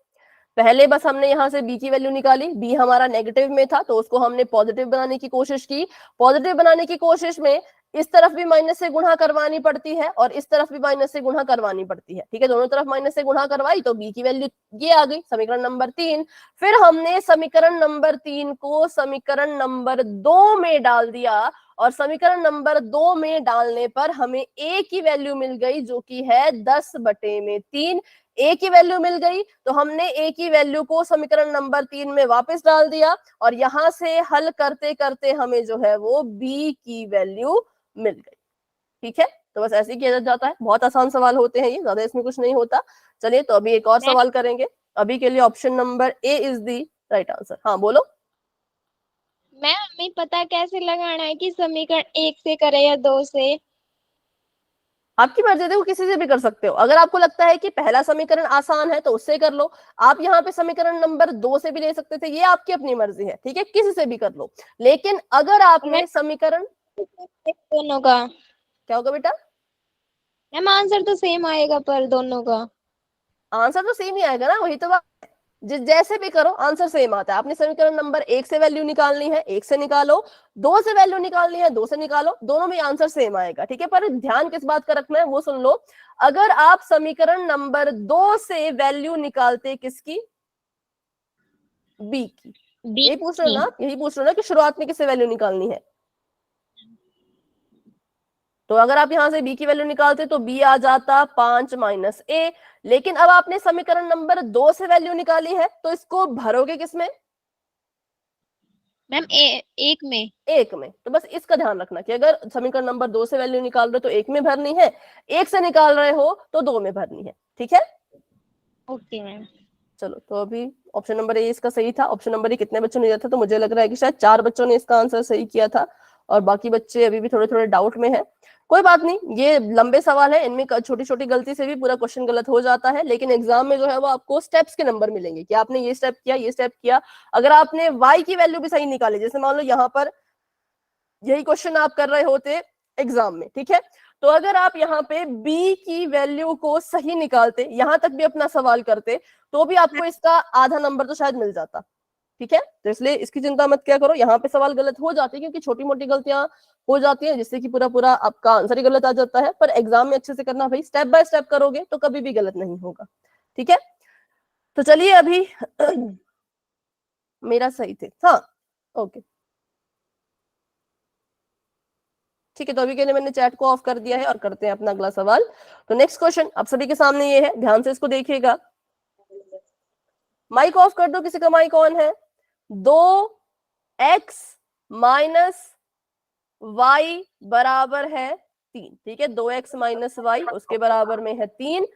पहले बस हमने यहाँ से b की वैल्यू निकाली, b हमारा नेगेटिव में था तो उसको हमने पॉजिटिव बनाने की कोशिश की। पॉजिटिव बनाने की कोशिश में इस तरफ भी माइनस से गुणा करवानी पड़ती है और इस तरफ भी माइनस से गुणा करवानी पड़ती है, ठीक है। दोनों तरफ माइनस से गुणा करवाई तो b की वैल्यू ये आ गई, समीकरण नंबर 3। फिर हमने समीकरण नंबर 3 को समीकरण नंबर 2 में डाल दिया, और समीकरण नंबर 2 में डालने पर हमें a की वैल्यू मिल गई जो कि है 10 बटे में 3। ए की वैल्यू मिल गई तो हमने ए की वैल्यू को समीकरण नंबर 3 में वापस डाल दिया, और यहां से हल करते करते हमें जो है वो बी की वैल्यू मिल गई, ठीक है। तो बस ऐसे ही किया जाता है, बहुत आसान सवाल होते हैं ये, ज्यादा इसमें कुछ नहीं होता। चलिए तो अभी एक और सवाल करेंगे। अभी के लिए option number A is the right answer. हाँ बोलो। मैम हमें पता कैसे लगाना है कि समीकरण 1 से करे या 2 से? आपकी मर्जी, देखो किसी से भी कर सकते हो। अगर आपको लगता है कि पहला समीकरण आसान है तो उससे कर लो। आप यहाँ पे समीकरण नंबर 2 से भी ले सकते थे, ये आपकी अपनी मर्जी है, ठीक है, किसी से भी कर लो। लेकिन अगर आपने समीकरण, दोनों का क्या होगा बेटा, मैम आंसर तो सेम आएगा पर दोनों का। आंसर तो सेम ही आएगा ना, वही तो बात है। जैसे भी करो आंसर सेम आता है। आपने समीकरण नंबर 1 से वैल्यू निकालनी है 1 से निकालो, 2 से वैल्यू निकालनी है 2 से निकालो, दोनों में आंसर सेम आएगा, ठीक है। पर ध्यान किस बात का रखना है वो सुन लो। अगर आप समीकरण नंबर 2 से वैल्यू निकालते किसकी, बी की, यही पूछ रहे हो ना, यही पूछ रहे हो ना कि शुरुआत में किससे वैल्यू निकालनी है। तो अगर आप यहां से b की वैल्यू निकालते तो b आ जाता 5 माइनस a। लेकिन अब आपने समीकरण नंबर 2 से वैल्यू निकाली है तो इसको भरोगे किसमें, मैम एक में। एक में। तो बस इसका ध्यान रखना कि अगर समीकरण नंबर 2 से वैल्यू निकाल रहे हो तो एक में भरनी है, एक से निकाल रहे हो तो 2 में भरनी है, ठीक है। Okay ma'am. चलो तो अभी ऑप्शन नंबर ए इसका सही था। ऑप्शन नंबर ए कितने बच्चों ने दिया था, तो मुझे लग रहा है कि शायद 4 बच्चों ने इसका आंसर सही किया था, और बाकी बच्चे अभी भी थोड़े थोड़े डाउट में है। कोई बात नहीं, ये लंबे सवाल है, इनमें छोटी छोटी गलती से भी पूरा क्वेश्चन गलत हो जाता है। लेकिन एग्जाम में जो है वो आपको स्टेप्स के नंबर मिलेंगे कि आपने ये स्टेप किया, ये स्टेप किया। अगर आपने y की वैल्यू भी सही निकाली, जैसे मान लो यहाँ पर यही क्वेश्चन आप कर रहे होते एग्जाम में, ठीक है, तो अगर आप यहाँ पे b की वैल्यू को सही निकालते, यहां तक भी अपना सवाल करते, तो भी आपको इसका आधा नंबर तो शायद मिल जाता, ठीक है। तो इसलिए इसकी चिंता मत क्या करो, यहाँ पे सवाल गलत हो जाते हैं क्योंकि छोटी मोटी गलतियां हो जाती हैं जिससे कि पूरा पूरा आपका आंसर ही गलत आ जाता है। पर एग्जाम में अच्छे से करना भाई, स्टेप बाय स्टेप करोगे तो कभी भी गलत नहीं होगा, ठीक है। तो चलिए अभी मेरा सही थे, हाँ ओके ठीक है। तो अभी के लिए मैंने चैट को ऑफ कर दिया है और करते हैं अपना अगला सवाल। तो नेक्स्ट क्वेश्चन आप सभी के सामने ये है, ध्यान से इसको देखिएगा। माइक ऑफ कर दो, किसी का माइक ऑन है। 2x माइनस y बराबर है 3, ठीक है। 2x माइनस y उसके बराबर में है 3,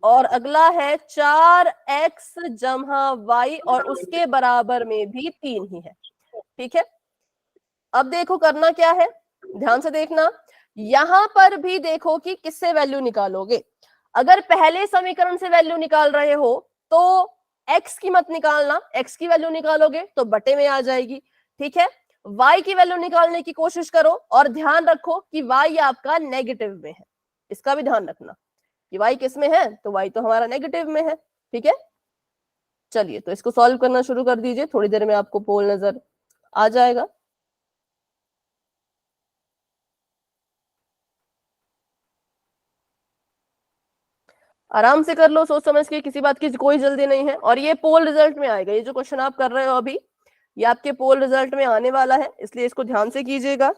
और अगला है 4x जमा y और उसके बराबर में भी 3 ही है, ठीक है। अब देखो करना क्या है, ध्यान से देखना। यहां पर भी देखो कि किससे वैल्यू निकालोगे। अगर पहले समीकरण से वैल्यू निकाल रहे हो तो x की मत निकालना, x की वैल्यू निकालोगे तो बटे में आ जाएगी, ठीक है। y की वैल्यू निकालने की कोशिश करो और ध्यान रखो कि y आपका नेगेटिव में है, इसका भी ध्यान रखना कि y किस में है, तो y तो हमारा नेगेटिव में है। ठीक है, चलिए तो इसको सॉल्व करना शुरू कर दीजिए, थोड़ी देर में आपको पोल नजर आ जाएगा। आराम से कर लो, सोच समझ के, किसी बात की कोई जल्दी नहीं है। और ये पोल रिजल्ट में आएगा, ये जो क्वेश्चन आप कर रहे हो अभी, ये आपके पोल रिजल्ट में आने वाला है, इसलिए इसको ध्यान से कीजिएगा।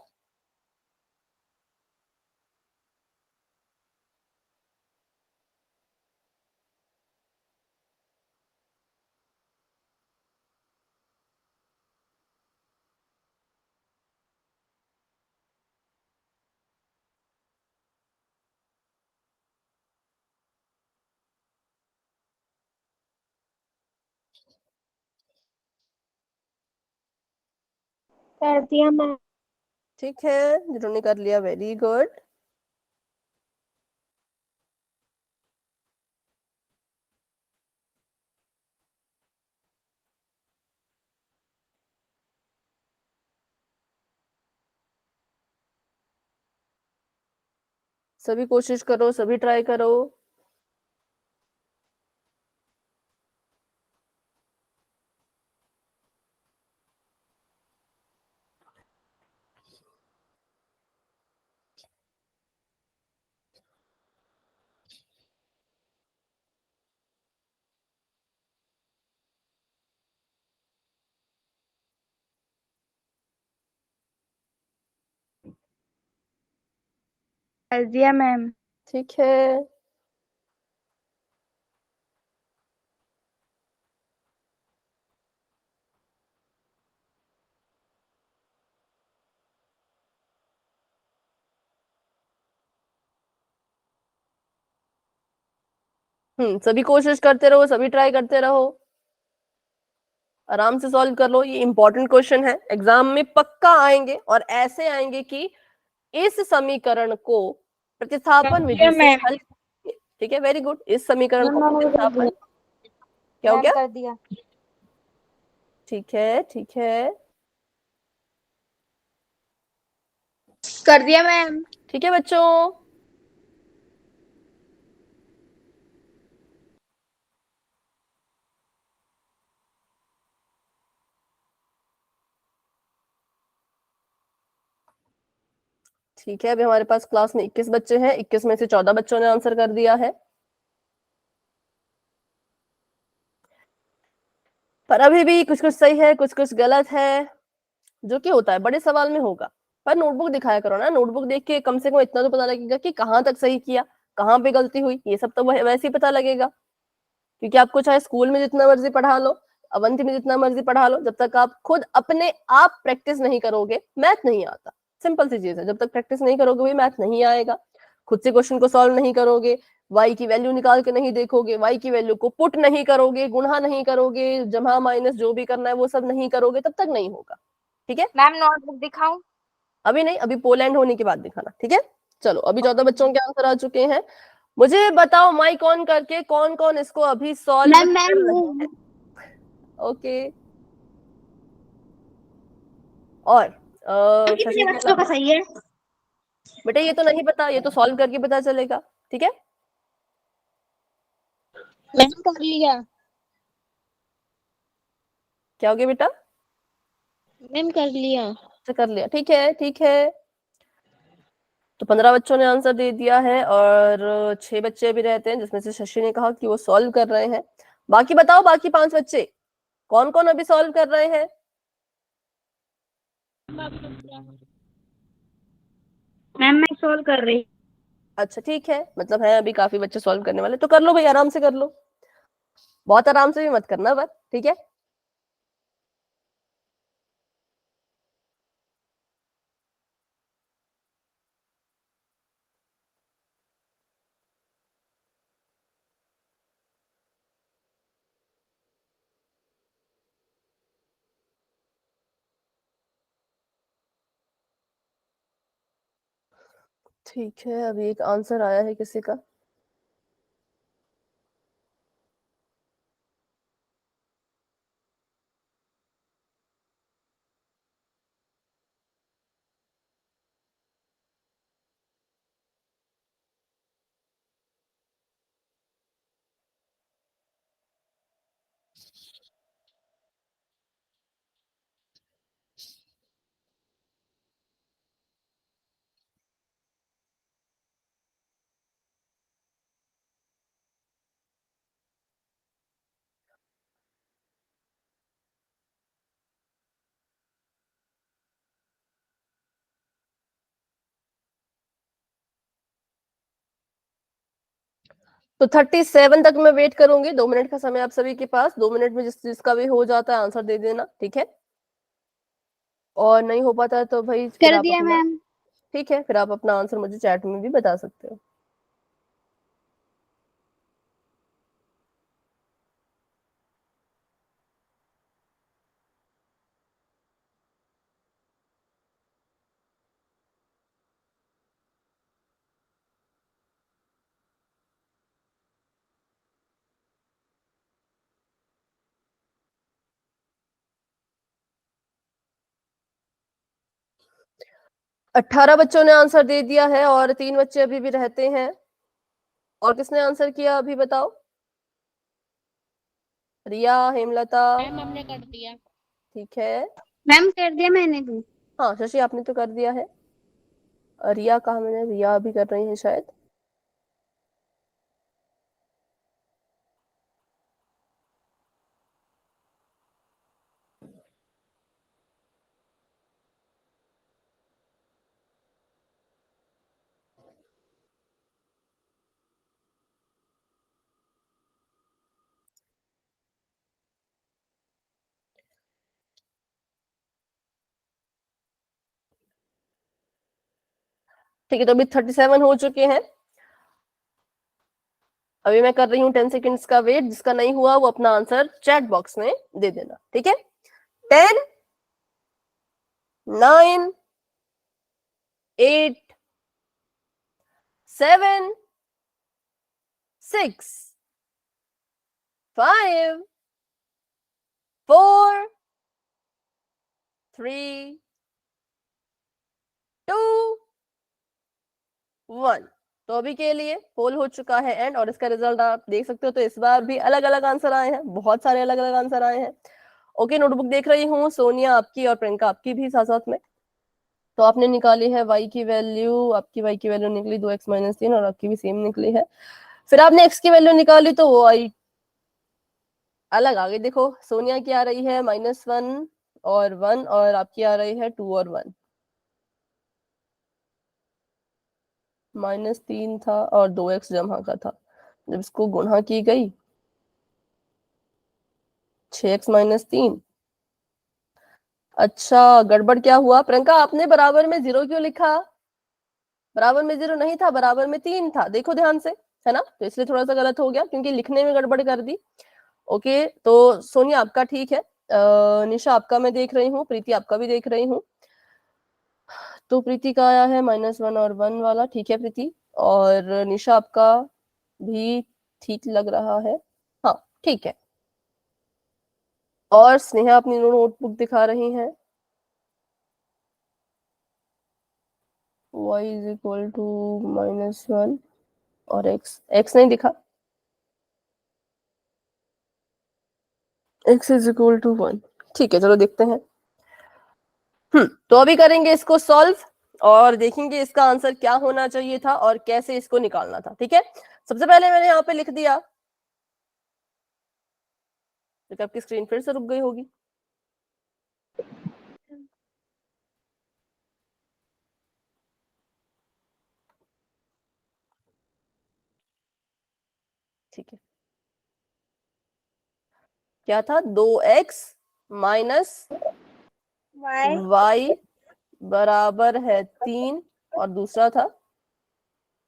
कर दिया मैम। ठीक है, जिन्होंने कर लिया वेरी गुड। सभी कोशिश करो, सभी ट्राई करो। कर दिया मैम। ठीक है, सभी कोशिश करते रहो, सभी ट्राई करते रहो, आराम से सॉल्व कर लो। ये इंपॉर्टेंट क्वेश्चन है, एग्जाम में पक्का आएंगे, और ऐसे आएंगे कि इस समीकरण को कर प्रतिस्थापन दिया विधि से मैम। हल। ठीक है, वेरी गुड। इस समीकरण मैम को मैंने कर दिया। प्रतिस्थापन, क्या हो मैम गया? कर दिया। ठीक है, ठीक है, कर दिया मैम। ठीक है बच्चों। ठीक है, अभी हमारे पास क्लास में 21 बच्चे हैं, 21 में से 14 बच्चों ने आंसर कर दिया है। पर अभी भी कुछ कुछ सही है, कुछ कुछ गलत है, जो कि होता है, बड़े सवाल में होगा। पर नोटबुक दिखाया करो ना, नोटबुक देख के कम से कम इतना तो पता लगेगा कि कहाँ तक सही किया, कहाँ पे गलती हुई, ये सब तो वैसे ही पता लगेगा। क्योंकि आपको चाहे स्कूल में जितना मर्जी पढ़ा लो, अवंती में जितना मर्जी पढ़ा लो, जब तक आप खुद अपने आप प्रैक्टिस नहीं करोगे, मैथ नहीं आता। सिंपल सी चीज है, जब तक प्रैक्टिस नहीं करोगे भाई मैथ नहीं आएगा। खुद से क्वेश्चन को सॉल्व नहीं करोगे, वाई की वैल्यू निकाल के नहीं देखोगे, वाई की वैल्यू को पुट नहीं करोगे, गुणा नहीं करोगे, जमा माइनस जो भी करना है वो सब नहीं करोगे, तब तक नहीं होगा। ठीक है, मैम नोटबुक दिखाऊं? अभी नहीं, अभी पोलैंड होने के बाद दिखाना। ठीक है, चलो अभी 14 बच्चों के आंसर आ चुके हैं। मुझे बताओ माइक ऑन करके कौन कौन इसको अभी सॉल्व मैम कर मैम वो रहे हैं। ओके, और कितने शशि के बच्चों का अलावा, सही है? बेटा ये तो नहीं पता, ये तो सॉल्व करके पता चलेगा। ठीक है, मैम कर लिया। क्या हो गया बेटा? मैम कर लिया। अच्छा कर लिया, ठीक है, ठीक है। तो 15 बच्चों ने आंसर दे दिया है, और 6 बच्चे भी रहते हैं, जिसमें से शशि ने कहा कि वो सॉल्व कर रहे हैं। बाकी बताओ, बाकी 5 बच्चे कौन कौन अभी सॉल्व कर रहे हैं? मैम मैं सॉल्व कर रही। अच्छा ठीक है, मतलब है अभी काफी बच्चे सॉल्व करने वाले, तो कर लो भाई, आराम से कर लो, बहुत आराम से भी मत करना बस। ठीक है, ठीक है, अभी एक आंसर आया है किसी का। तो 37 तक मैं वेट करूंगी, 2 मिनट का समय आप सभी के पास, 2 मिनट में जिसका भी हो जाता है आंसर दे देना, ठीक है। और नहीं हो पाता है तो भाई फिर कर आप दिया अपना, मैम। ठीक है, फिर आप अपना आंसर मुझे चैट में भी बता सकते हो। अट्ठारह बच्चों ने आंसर दे दिया है और 3 बच्चे अभी भी रहते हैं। और किसने आंसर किया अभी बताओ? रिया, हेमलता, मैम हमने कर दिया। ठीक है। मैम कर दिया मैंने भी। हाँ शशि आपने तो कर दिया है। रिया कहा मैंने, रिया भी कर रही है शायद। ठीक है, तो अभी 37 हो चुके हैं। अभी मैं कर रही हूँ 10 सेकेंड्स का वेट, जिसका नहीं हुआ वो अपना आंसर चैट बॉक्स में दे देना, ठीक है। 10, 9, 8, 7, 6, 5, 4, 3, 2, 1। तो अभी के लिए पोल हो चुका है एंड, और इसका रिजल्ट आप देख सकते हो। तो इस बार भी अलग अलग आंसर आए हैं, बहुत सारे अलग अलग आंसर आए हैं। ओके, नोटबुक देख रही हूँ, सोनिया आपकी और प्रियंका आपकी भी साथ साथ में। तो आपने निकाली है y की वैल्यू, आपकी y की वैल्यू निकली 2x-3, और आपकी भी सेम निकली है। फिर आपने x की वैल्यू निकाली तो वो आई अलग आ गई। देखो सोनिया की आ रही है -1 और 1, और आपकी आ रही है 2 और 1। -3 था और 2x जमा का था, जब इसको गुणा की गई 6x-3। अच्छा, गड़बड़ क्या हुआ प्रियंका, आपने बराबर में 0 क्यों लिखा? बराबर में 0 नहीं था, बराबर में 3 था, देखो ध्यान से, है ना। तो इसलिए थोड़ा सा गलत हो गया क्योंकि लिखने में गड़बड़ कर दी। ओके, तो सोनिया आपका ठीक है, निशा आपका मैं देख रही हूँ, प्रीति आपका भी देख रही हूँ। तो प्रीति का आया है -1 और 1 वाला, ठीक है प्रीति। और निशा आपका भी ठीक लग रहा है, हाँ ठीक है। और स्नेहा अपनी नोटबुक दिखा रही हैं, y इज इक्वल टू -1 और x नहीं दिखा, x इज इक्वल टू 1। ठीक है, चलो देखते हैं। तो अभी करेंगे इसको सॉल्व और देखेंगे इसका आंसर क्या होना चाहिए था और कैसे इसको निकालना था, ठीक है। सबसे पहले मैंने यहाँ पे लिख दिया, तो आपकी स्क्रीन फिर से रुक गई होगी। ठीक है, क्या था? 2x माइनस y बराबर है 3, और दूसरा था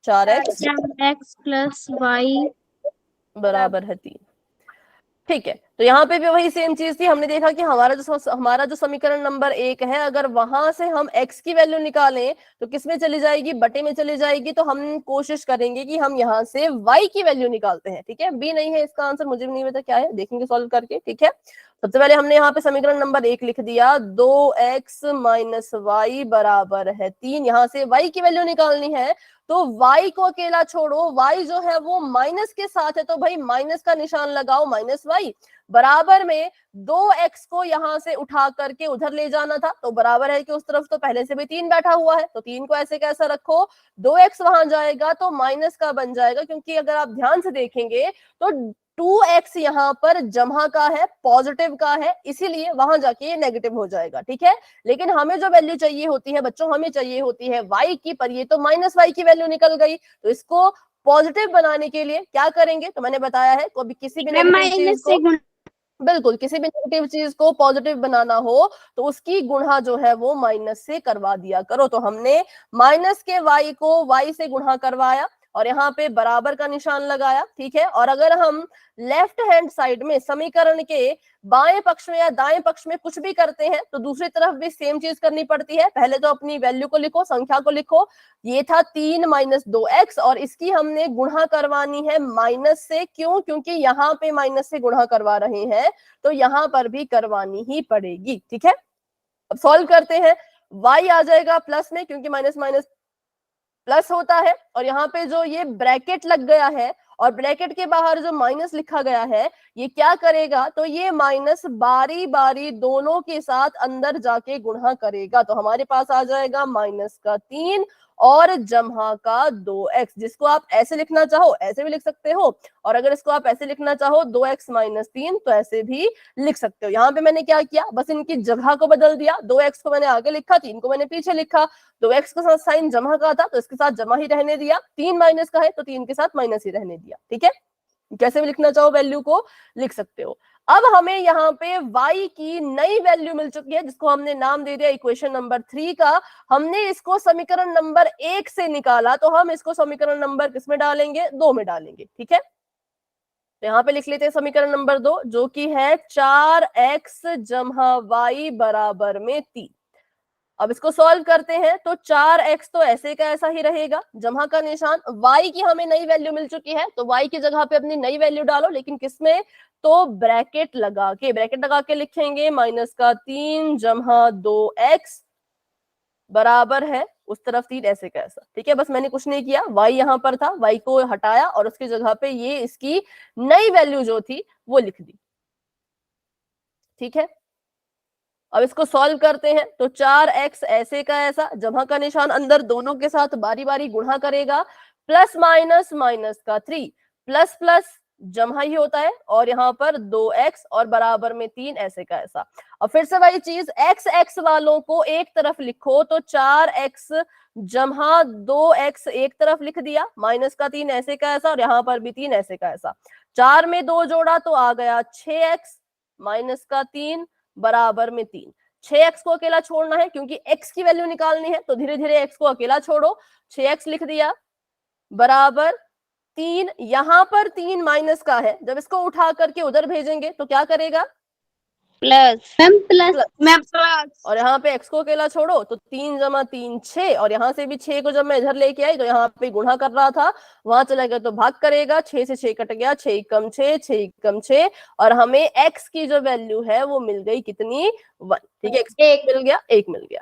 4x x प्लस वाई बराबर है 3। ठीक है, तो यहाँ पे भी वही सेम चीज थी। हमने देखा कि हमारा जो समीकरण नंबर 1 है, अगर वहां से हम x की वैल्यू निकालें तो किस में चली जाएगी? बटे में चली जाएगी। तो हम कोशिश करेंगे कि हम यहाँ से y की वैल्यू निकालते हैं, ठीक है। बी नहीं है इसका आंसर, मुझे भी नहीं पता क्या है, देखेंगे सॉल्व करके, ठीक है। सबसे पहले हमने यहाँ पे समीकरण नंबर 1 लिख दिया, 2x माइनस वाई बराबर है 3। यहाँ से y की वैल्यू निकालनी है, तो y को अकेला छोड़ो, y जो है वो माइनस के साथ है, तो भाई माइनस का निशान लगाओ, -y बराबर में 2x को यहां से उठा करके उधर ले जाना था। तो बराबर है कि उस तरफ तो पहले से भी 3 बैठा हुआ है, तो 3 को ऐसे कैसा रखो, 2x वहां जाएगा तो माइनस का बन जाएगा, क्योंकि अगर आप ध्यान से देखेंगे तो 2x यहाँ पर जमा का है, पॉजिटिव का है, इसीलिए वहां जाके ये नेगेटिव हो जाएगा, ठीक है। लेकिन हमें जो वैल्यू चाहिए होती है बच्चों, हमें चाहिए होती है y की, पर ये तो -y की वैल्यू निकल गई, तो इसको पॉजिटिव बनाने के लिए क्या करेंगे, तो मैंने बताया है कभी किसी भी नेगेटिव चीज को, बिल्कुल किसी भी नेगेटिव चीज को पॉजिटिव बनाना हो तो उसकी गुणा जो है वो माइनस से करवा दिया करो। तो हमने माइनस के y को y से गुणा करवाया और यहाँ पे बराबर का निशान लगाया, ठीक है। और अगर हम लेफ्ट हैंड साइड में समीकरण के बाएं पक्ष में या दाएं पक्ष में कुछ भी करते हैं तो दूसरी तरफ भी सेम चीज करनी पड़ती है। पहले तो अपनी वैल्यू को लिखो, संख्या को लिखो। ये था 3 माइनस 2x और इसकी हमने गुणा करवानी है माइनस से। क्यों? क्योंकि यहाँ पे माइनस से गुणा करवा रहे हैं तो यहाँ पर भी करवानी ही पड़ेगी, ठीक है। अब सॉल्व करते हैं, y आ जाएगा प्लस में क्योंकि माइनस माइनस प्लस होता है और यहाँ पे जो ये ब्रैकेट लग गया है और ब्रैकेट के बाहर जो माइनस लिखा गया है ये क्या करेगा, तो ये माइनस बारी बारी दोनों के साथ अंदर जाके गुणा करेगा। तो हमारे पास आ जाएगा माइनस का 3 और जमा का 2x। जिसको आप ऐसे लिखना चाहो ऐसे भी लिख सकते हो और अगर इसको आप ऐसे लिखना चाहो 2x माइनस 3 तो ऐसे भी लिख सकते हो। यहाँ पे मैंने क्या किया, बस इनकी जगह को बदल दिया। 2x को मैंने आगे लिखा, 3 को मैंने पीछे लिखा। 2x के साथ साइन जमा का था तो इसके साथ जमा ही रहने दिया, 3 माइनस का है तो 3 के साथ माइनस ही रहने दिया, ठीक है। कैसे भी लिखना चाहो वैल्यू को लिख सकते हो। अब हमें यहाँ पे y की नई वैल्यू मिल चुकी है जिसको हमने नाम दे दिया इक्वेशन नंबर 3 का। हमने इसको समीकरण नंबर 1 से निकाला तो हम इसको समीकरण नंबर किस में डालेंगे, 2 में डालेंगे, ठीक है। तो यहाँ पे लिख लेते हैं समीकरण नंबर 2 जो कि है 4x जमा y बराबर में 3। अब इसको सॉल्व करते हैं तो 4x तो ऐसे का ऐसा ही रहेगा, जमा का निशान। y की हमें नई वैल्यू मिल चुकी है तो y की जगह पे अपनी नई वैल्यू डालो, लेकिन किसमें, तो ब्रैकेट लगा के लिखेंगे माइनस का 3 जमा 2x बराबर है उस तरफ 3 ऐसे का ऐसा, ठीक है। बस मैंने कुछ नहीं किया, y यहाँ पर था, y को हटाया और उसकी जगह पे ये इसकी नई वैल्यू जो थी वो लिख दी, ठीक है। अब इसको सॉल्व करते हैं तो 4x ऐसे का ऐसा, जमा का निशान अंदर, दोनों के साथ बारी बारी गुणा करेगा, प्लस माइनस माइनस का 3 प्लस प्लस जमा ही होता है और यहाँ पर 2x और बराबर में 3 ऐसे का ऐसा। और फिर से वही चीज, x x वालों को एक तरफ लिखो तो 4x जमा 2x एक तरफ लिख दिया, माइनस का 3 ऐसे का ऐसा और यहाँ पर भी 3 ऐसे का ऐसा। 4 में 2 जोड़ा तो आ गया 6x माइनस का 3 बराबर में 3। 6x को अकेला छोड़ना है क्योंकि x की वैल्यू निकालनी है तो धीरे धीरे x को अकेला छोड़ो, 6x लिख दिया बराबर 3। यहां पर 3 माइनस का है, जब इसको उठा करके उधर भेजेंगे तो क्या करेगा, प्लस प्लस। और यहाँ पे x को अकेला छोड़ो तो 3 जमा 3 6 और यहाँ से भी 6 को जब मैं इधर लेके आई तो यहाँ पे गुणा कर रहा था, वहां चला गया तो भाग करेगा, 6 से 6 कट गया, 6 कम 6 6 कम 6 और हमें x की जो वैल्यू है वो मिल गई कितनी, 1, ठीक है। x मिल गया, 1 मिल गया,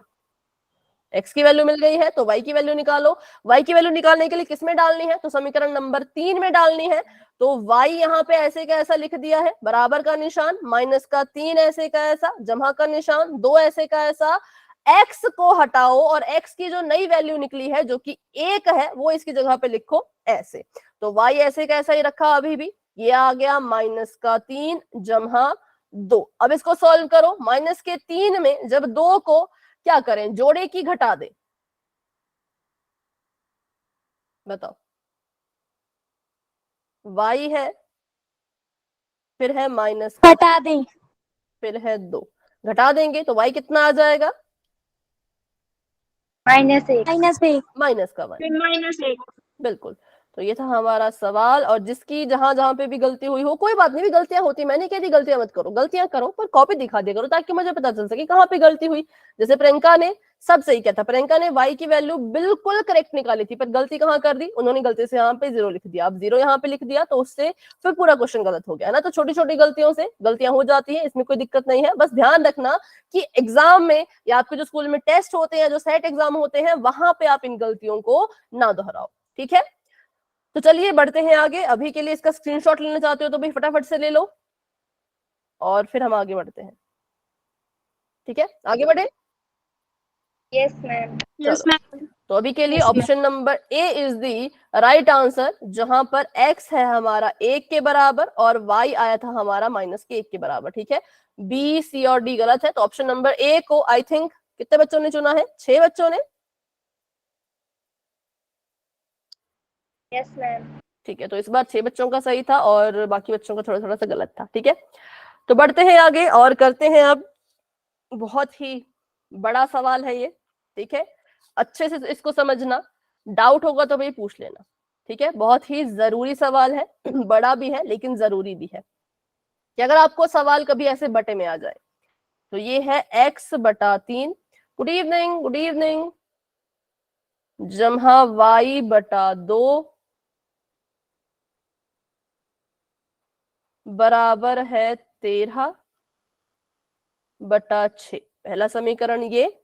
x की वैल्यू मिल गई है तो y की वैल्यू निकालो। y की वैल्यू निकालने के लिए किसमें डालनी है, तो समीकरण नंबर 3 में डालनी है। तो y यहाँ पे ऐसे का ऐसा लिख दिया है, बराबर का निशान, माइनस का 3 ऐसे का ऐसा, जमा का निशान 2 ऐसे का ऐसा। x को हटाओ और x की जो नई वैल्यू निकली है जो कि 1 है वो इसकी जगह पे लिखो ऐसे। तो y ऐसे का ऐसा ही रखा अभी भी, ये आ गया माइनस का 3 जमा 2। अब इसको सॉल्व करो, माइनस के 3 में जब 2 को क्या करें, जोड़े की घटा दे, बताओ। y है, फिर है माइनस, घटा दें, फिर है 2, घटा देंगे तो y कितना आ जाएगा, -1 माइनस का 1, -1। बिल्कुल। तो ये था हमारा सवाल। और जिसकी जहां जहां पे भी गलती हुई हो, कोई बात नहीं, भी गलतियां होती, मैंने कह दी गलतियां मत करो, गलतियां करो पर कॉपी दिखा दिया करो ताकि मुझे पता चल सके कहाँ पे गलती हुई। जैसे प्रियंका ने सब सही किया था, प्रियंका ने y की वैल्यू बिल्कुल करेक्ट निकाली थी पर गलती कहाँ कर दी, उन्होंने गलती से यहाँ पे 0 लिख दिया। अब 0 यहाँ पे लिख दिया तो उससे फिर पूरा क्वेश्चन गलत हो गया ना। तो छोटी छोटी गलतियों से गलतियां हो जाती है, इसमें कोई दिक्कत नहीं है। बस ध्यान रखना कि एग्जाम में या आपके जो स्कूल में टेस्ट होते हैं, जो सेट एग्जाम होते हैं, वहां पे आप इन गलतियों को ना दोहराओ, ठीक है। तो चलिए बढ़ते हैं आगे। अभी के लिए इसका स्क्रीनशॉट लेना चाहते हो तो भाई फटाफट से ले लो और फिर हम आगे बढ़ते हैं, ठीक है। आगे बढ़े, यस मैम। चलो। तो अभी के लिए option number A is the right answer, जहां पर x है हमारा 1 के बराबर और y आया था हमारा -1 के बराबर, ठीक है। बी सी और डी गलत है। तो ऑप्शन नंबर ए को आई थिंक कितने बच्चों ने चुना है, 6 बच्चों ने। Yes ma'am. ठीक है, तो इस बार 6 बच्चों का सही था और बाकी बच्चों का थोड़ा थोड़ा सा गलत था। ठीक है, तो बढ़ते हैं आगे और करते हैं अब बहुत ही बड़ा सवाल है ये। ठीक है, अच्छे से इसको समझना, डाउट होगा तो भाई पूछ लेना। ठीक है, बहुत ही जरूरी सवाल है, बड़ा भी है लेकिन जरूरी भी है कि अगर आपको सवाल कभी ऐसे बटे में आ जाए तो ये है x/3, good evening good evening, जमहा y/2 बराबर है 13/6। पहला समीकरण ये,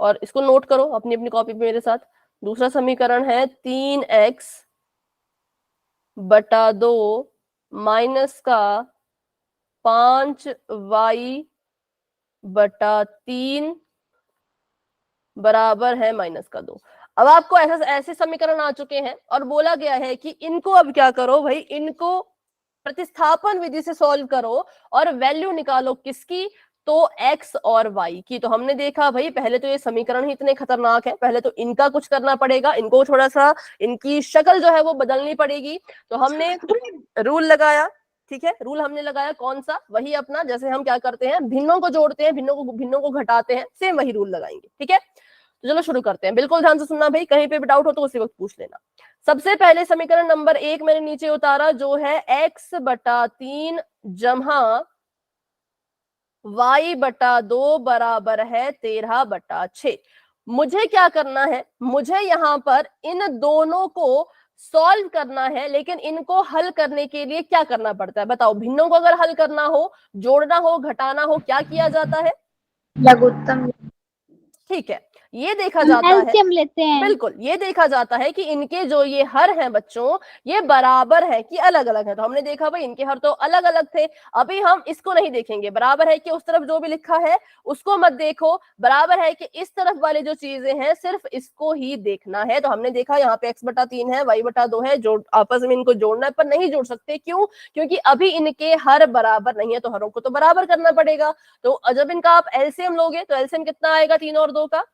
और इसको नोट करो अपनी अपनी कॉपी पे मेरे साथ। दूसरा समीकरण है 3x/2 माइनस का 5y/3 बराबर है -2। अब आपको ऐसे समीकरण आ चुके हैं और बोला गया है कि इनको अब क्या करो भाई, इनको प्रतिस्थापन विधि से सॉल्व करो और वैल्यू निकालो किसकी, तो x और y की। तो हमने देखा भाई पहले तो ये समीकरण ही इतने खतरनाक है, पहले तो इनका कुछ करना पड़ेगा, इनको थोड़ा सा इनकी शक्ल जो है वो बदलनी पड़ेगी। तो हमने रूल लगाया। ठीक है, रूल हमने लगाया कौन सा, वही अपना जैसे हम क्या करते हैं, भिन्नों को जोड़ते हैं, भिन्नों को घटाते हैं, सेम वही रूल लगाएंगे। ठीक है, तो चलो शुरू करते हैं। बिल्कुल ध्यान से सुनना भाई, कहीं पे भी डाउट हो तो उसी वक्त पूछ लेना। सबसे पहले समीकरण नंबर 1 मैंने नीचे उतारा, जो है x/3 जमा y/2 बराबर है 13/6। मुझे क्या करना है, मुझे यहाँ पर इन दोनों को सॉल्व करना है, लेकिन इनको हल करने के लिए क्या करना पड़ता है बताओ। भिन्नों को अगर हल करना हो, जोड़ना हो, घटाना हो, क्या किया जाता है, लघुत्तम। ठीक है, ये देखा जाता है, एलसीएम लेते हैं। बिल्कुल ये देखा जाता है कि इनके जो ये हर हैं बच्चों, ये बराबर है कि अलग अलग है। तो हमने देखा भाई इनके हर तो अलग अलग थे। अभी हम इसको नहीं देखेंगे, बराबर है कि उस तरफ जो भी लिखा है उसको मत देखो, बराबर है कि इस तरफ वाली जो चीजें हैं सिर्फ इसको ही देखना है। तो हमने देखा यहाँ पे x/3 है, y/2 है, जो आपस में इनको जोड़ना है, पर नहीं जोड़ सकते, क्यों, क्योंकि अभी इनके हर बराबर नहीं है, तो हरों को तो बराबर करना पड़ेगा। तो जब इनका आप एलसीएम लोगे तो एलसीएम कितना आएगा 3 और 2 का,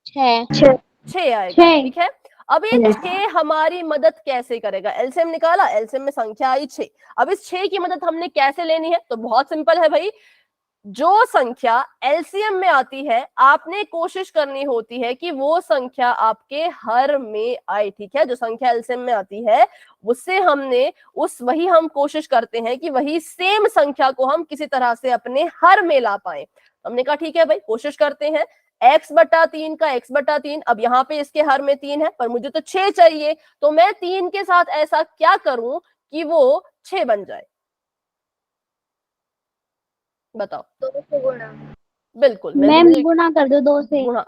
6 आएगा। ठीक है, अब ये 6 हमारी मदद कैसे करेगा, एलसीएम निकाला, एलसीएम में संख्या आई 6। अब इस 6 की मदद हमने कैसे लेनी है, तो बहुत सिंपल है भाई, जो संख्या एलसीएम में आती है आपने कोशिश करनी होती है कि वो संख्या आपके हर में आए। ठीक है, जो संख्या एलसीएम में आती है उससे वही हम कोशिश करते हैं कि वही सेम संख्या को हम किसी तरह से अपने हर में ला पाए। हमने कहा ठीक है भाई, कोशिश करते हैं। x/3 का x/3, अब यहाँ पे इसके हर में 3 है, पर मुझे तो 6 चाहिए, तो मैं 3 के साथ ऐसा क्या करूं कि वो 6 बन जाए, बताओ। 2 से गुणा। बिल्कुल, मैम गुणा कर दो 2 से। गुणा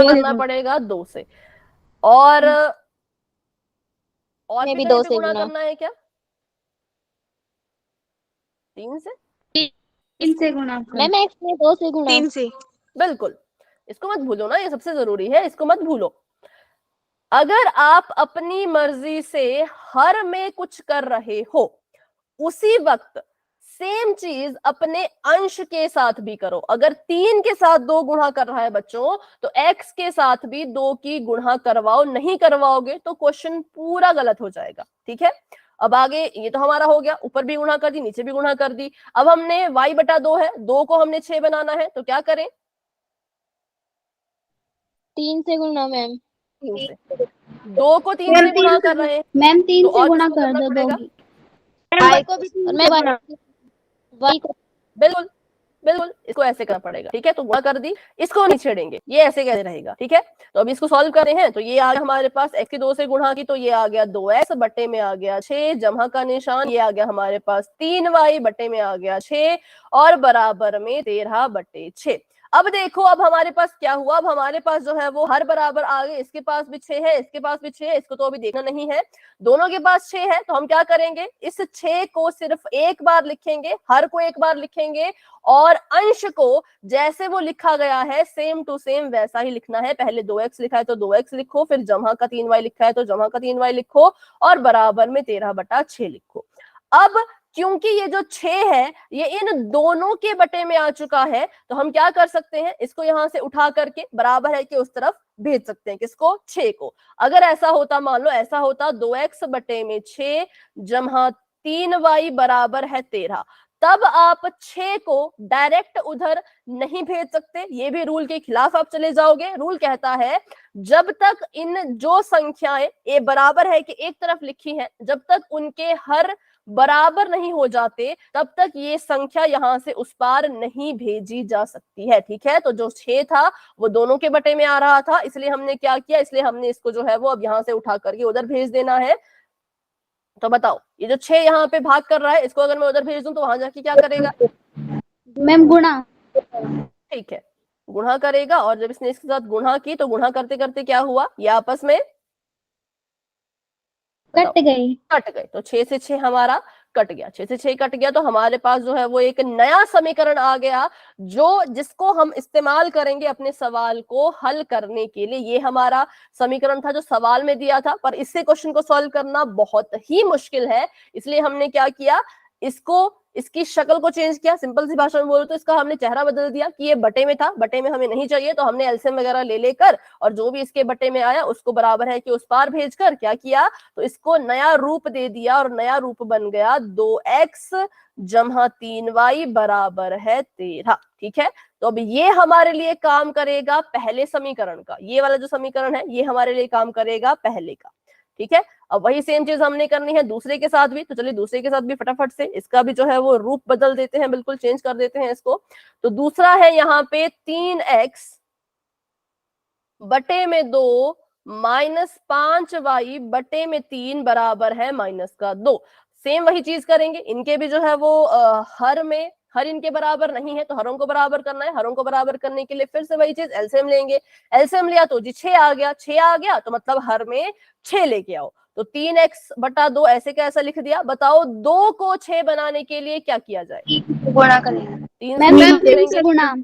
करना पड़ेगा 2 से, और मैं भी भी कहीं 2 पे से गुणा गुणा। करना है क्या, 3 से, 3 से गुणा। मैम x में 2 से गुणा। 3 से। बिल्कुल, इसको मत भूलो ना, ये सबसे जरूरी है, इसको मत भूलो। अगर आप अपनी मर्जी से हर में कुछ कर रहे हो, उसी वक्त सेम चीज अपने अंश के साथ भी करो। अगर 3 के साथ 2 गुणा कर रहा है बच्चों, तो x के साथ भी 2 की गुणा करवाओ, नहीं करवाओगे तो क्वेश्चन पूरा गलत हो जाएगा। ठीक है, अब आगे ये तो हमारा हो गया, ऊपर भी गुणा कर दी, नीचे भी गुणा कर दी। अब हमने y/2 है, 2 को हमने 6 बनाना है, तो क्या करें, 3 से गुणा मैम। 3 से, 2 को 3 से गुणा कर रहे हैं, मैम 3 तो से और गुणा किसको कर करना दो पड़ेगा, y को भी 3 से गुणा। y को बिल्कुल बिल्कुल, इसको ऐसे करना पड़ेगा। ठीक है, तो गुणा कर दी, इसको नहीं छेड़ेंगे, ये ऐसे कैसे रहेगा। ठीक है, तो अब इसको सॉल्व करते हैं, तो ये आ गया हमारे पास x की 2 से गुणा की, तो ये आ गया 2x, बट्टे में आ गया 6, जमा का निशान, ये आ गया हमारे पास 3y, बट्टे में आ गया 6, और बराबर में 13/6। अब देखो, अब हमारे पास क्या हुआ, अब हमारे पास जो है वो हर बराबर आ गए, इसके पास भी 6 है, इसके पास भी 6 है, इसको तो अभी देखना नहीं है, दोनों के पास 6 है। तो हम क्या करेंगे, इस 6 को सिर्फ एक बार लिखेंगे, हर को एक बार लिखेंगे, और अंश को जैसे वो लिखा गया है सेम टू सेम वैसा ही लिखना है। पहले 2x लिखा है तो 2x लिखो, फिर जमा का 3y लिखा है तो जमा का 3y लिखो, और बराबर में 13/6 लिखो। अब क्योंकि ये जो 6 है ये इन दोनों के बटे में आ चुका है, तो हम क्या कर सकते हैं, इसको यहां से उठा करके बराबर है कि उस तरफ भेज सकते हैं, किसको, 6 को। अगर ऐसा होता, मान लो ऐसा होता 2x बटे में 6 जमा 3y बराबर है 13, तब आप 6 को डायरेक्ट उधर नहीं भेज सकते, ये भी रूल के खिलाफ आप चले जाओगे। रूल कहता है जब तक इन जो संख्याएं ए बराबर है कि एक तरफ लिखी है, जब तक उनके हर बराबर नहीं हो जाते तब तक ये संख्या यहां से उस पार नहीं भेजी जा सकती है। ठीक है, तो जो 6 था वो दोनों के बटे में आ रहा था, इसलिए हमने क्या किया, इसलिए हमने इसको जो है वो अब यहां से उठा करके उधर भेज देना है। तो बताओ, ये जो 6 यहाँ पे भाग कर रहा है, इसको अगर मैं उधर भेज दूं तो वहां जाके क्या करेगा, मैम गुणा। ठीक है, गुणा करेगा। और जब इसने इसके साथ गुणा की तो गुणा करते करते क्या हुआ, ये आपस में कट गई। कट गए। तो 6 से 6 हमारा कट गया, 6 से 6 कट गया, तो हमारे पास जो है वो एक नया समीकरण आ गया, जो जिसको हम इस्तेमाल करेंगे अपने सवाल को हल करने के लिए। ये हमारा समीकरण था जो सवाल में दिया था, पर इससे क्वेश्चन को सॉल्व करना बहुत ही मुश्किल है, इसलिए हमने क्या किया, इसको, इसकी शक्ल को चेंज किया। सिंपल सी भाषा में बोलो तो इसका हमने चेहरा बदल दिया कि ये बटे में था, बटे में हमें नहीं चाहिए, तो हमने एलसीएम वगैरह ले लेकर और जो भी इसके बटे में आया उसको बराबर है कि उस पार भेजकर क्या किया, तो इसको नया रूप दे दिया, और नया रूप बन गया 2x जमा 3y बराबर है 13। ठीक है, तो अब ये हमारे लिए काम करेगा पहले समीकरण का, ये वाला जो समीकरण है ये हमारे लिए काम करेगा पहले का। ठीक है, अब वही सेम चीज हमने करनी है दूसरे के साथ भी, तो चलिए दूसरे के साथ भी फटाफट से इसका भी जो है वो रूप बदल देते हैं, बिल्कुल चेंज कर देते हैं इसको। तो दूसरा है यहाँ पे 3x बटे में 2 माइनस 5y बटे में 3 बराबर है माइनस का 2। सेम वही चीज करेंगे, इनके भी जो है वो हर में, हर इनके बराबर नहीं है तो हरों को बराबर करना है। हरों को बराबर करने के लिए फिर से वही चीज, एलसीएम लेंगे। एलसीएम लिया तो जी 6 आ गया, 6 आ गया तो मतलब हर में 6 लेके आओ। तो 3x बटा 2 ऐसे का ऐसा लिख दिया। बताओ 2 को 6 बनाने के लिए क्या किया जाए, गुणा करेंगे। 3 मैम से 3 करेंगे। से गुणा।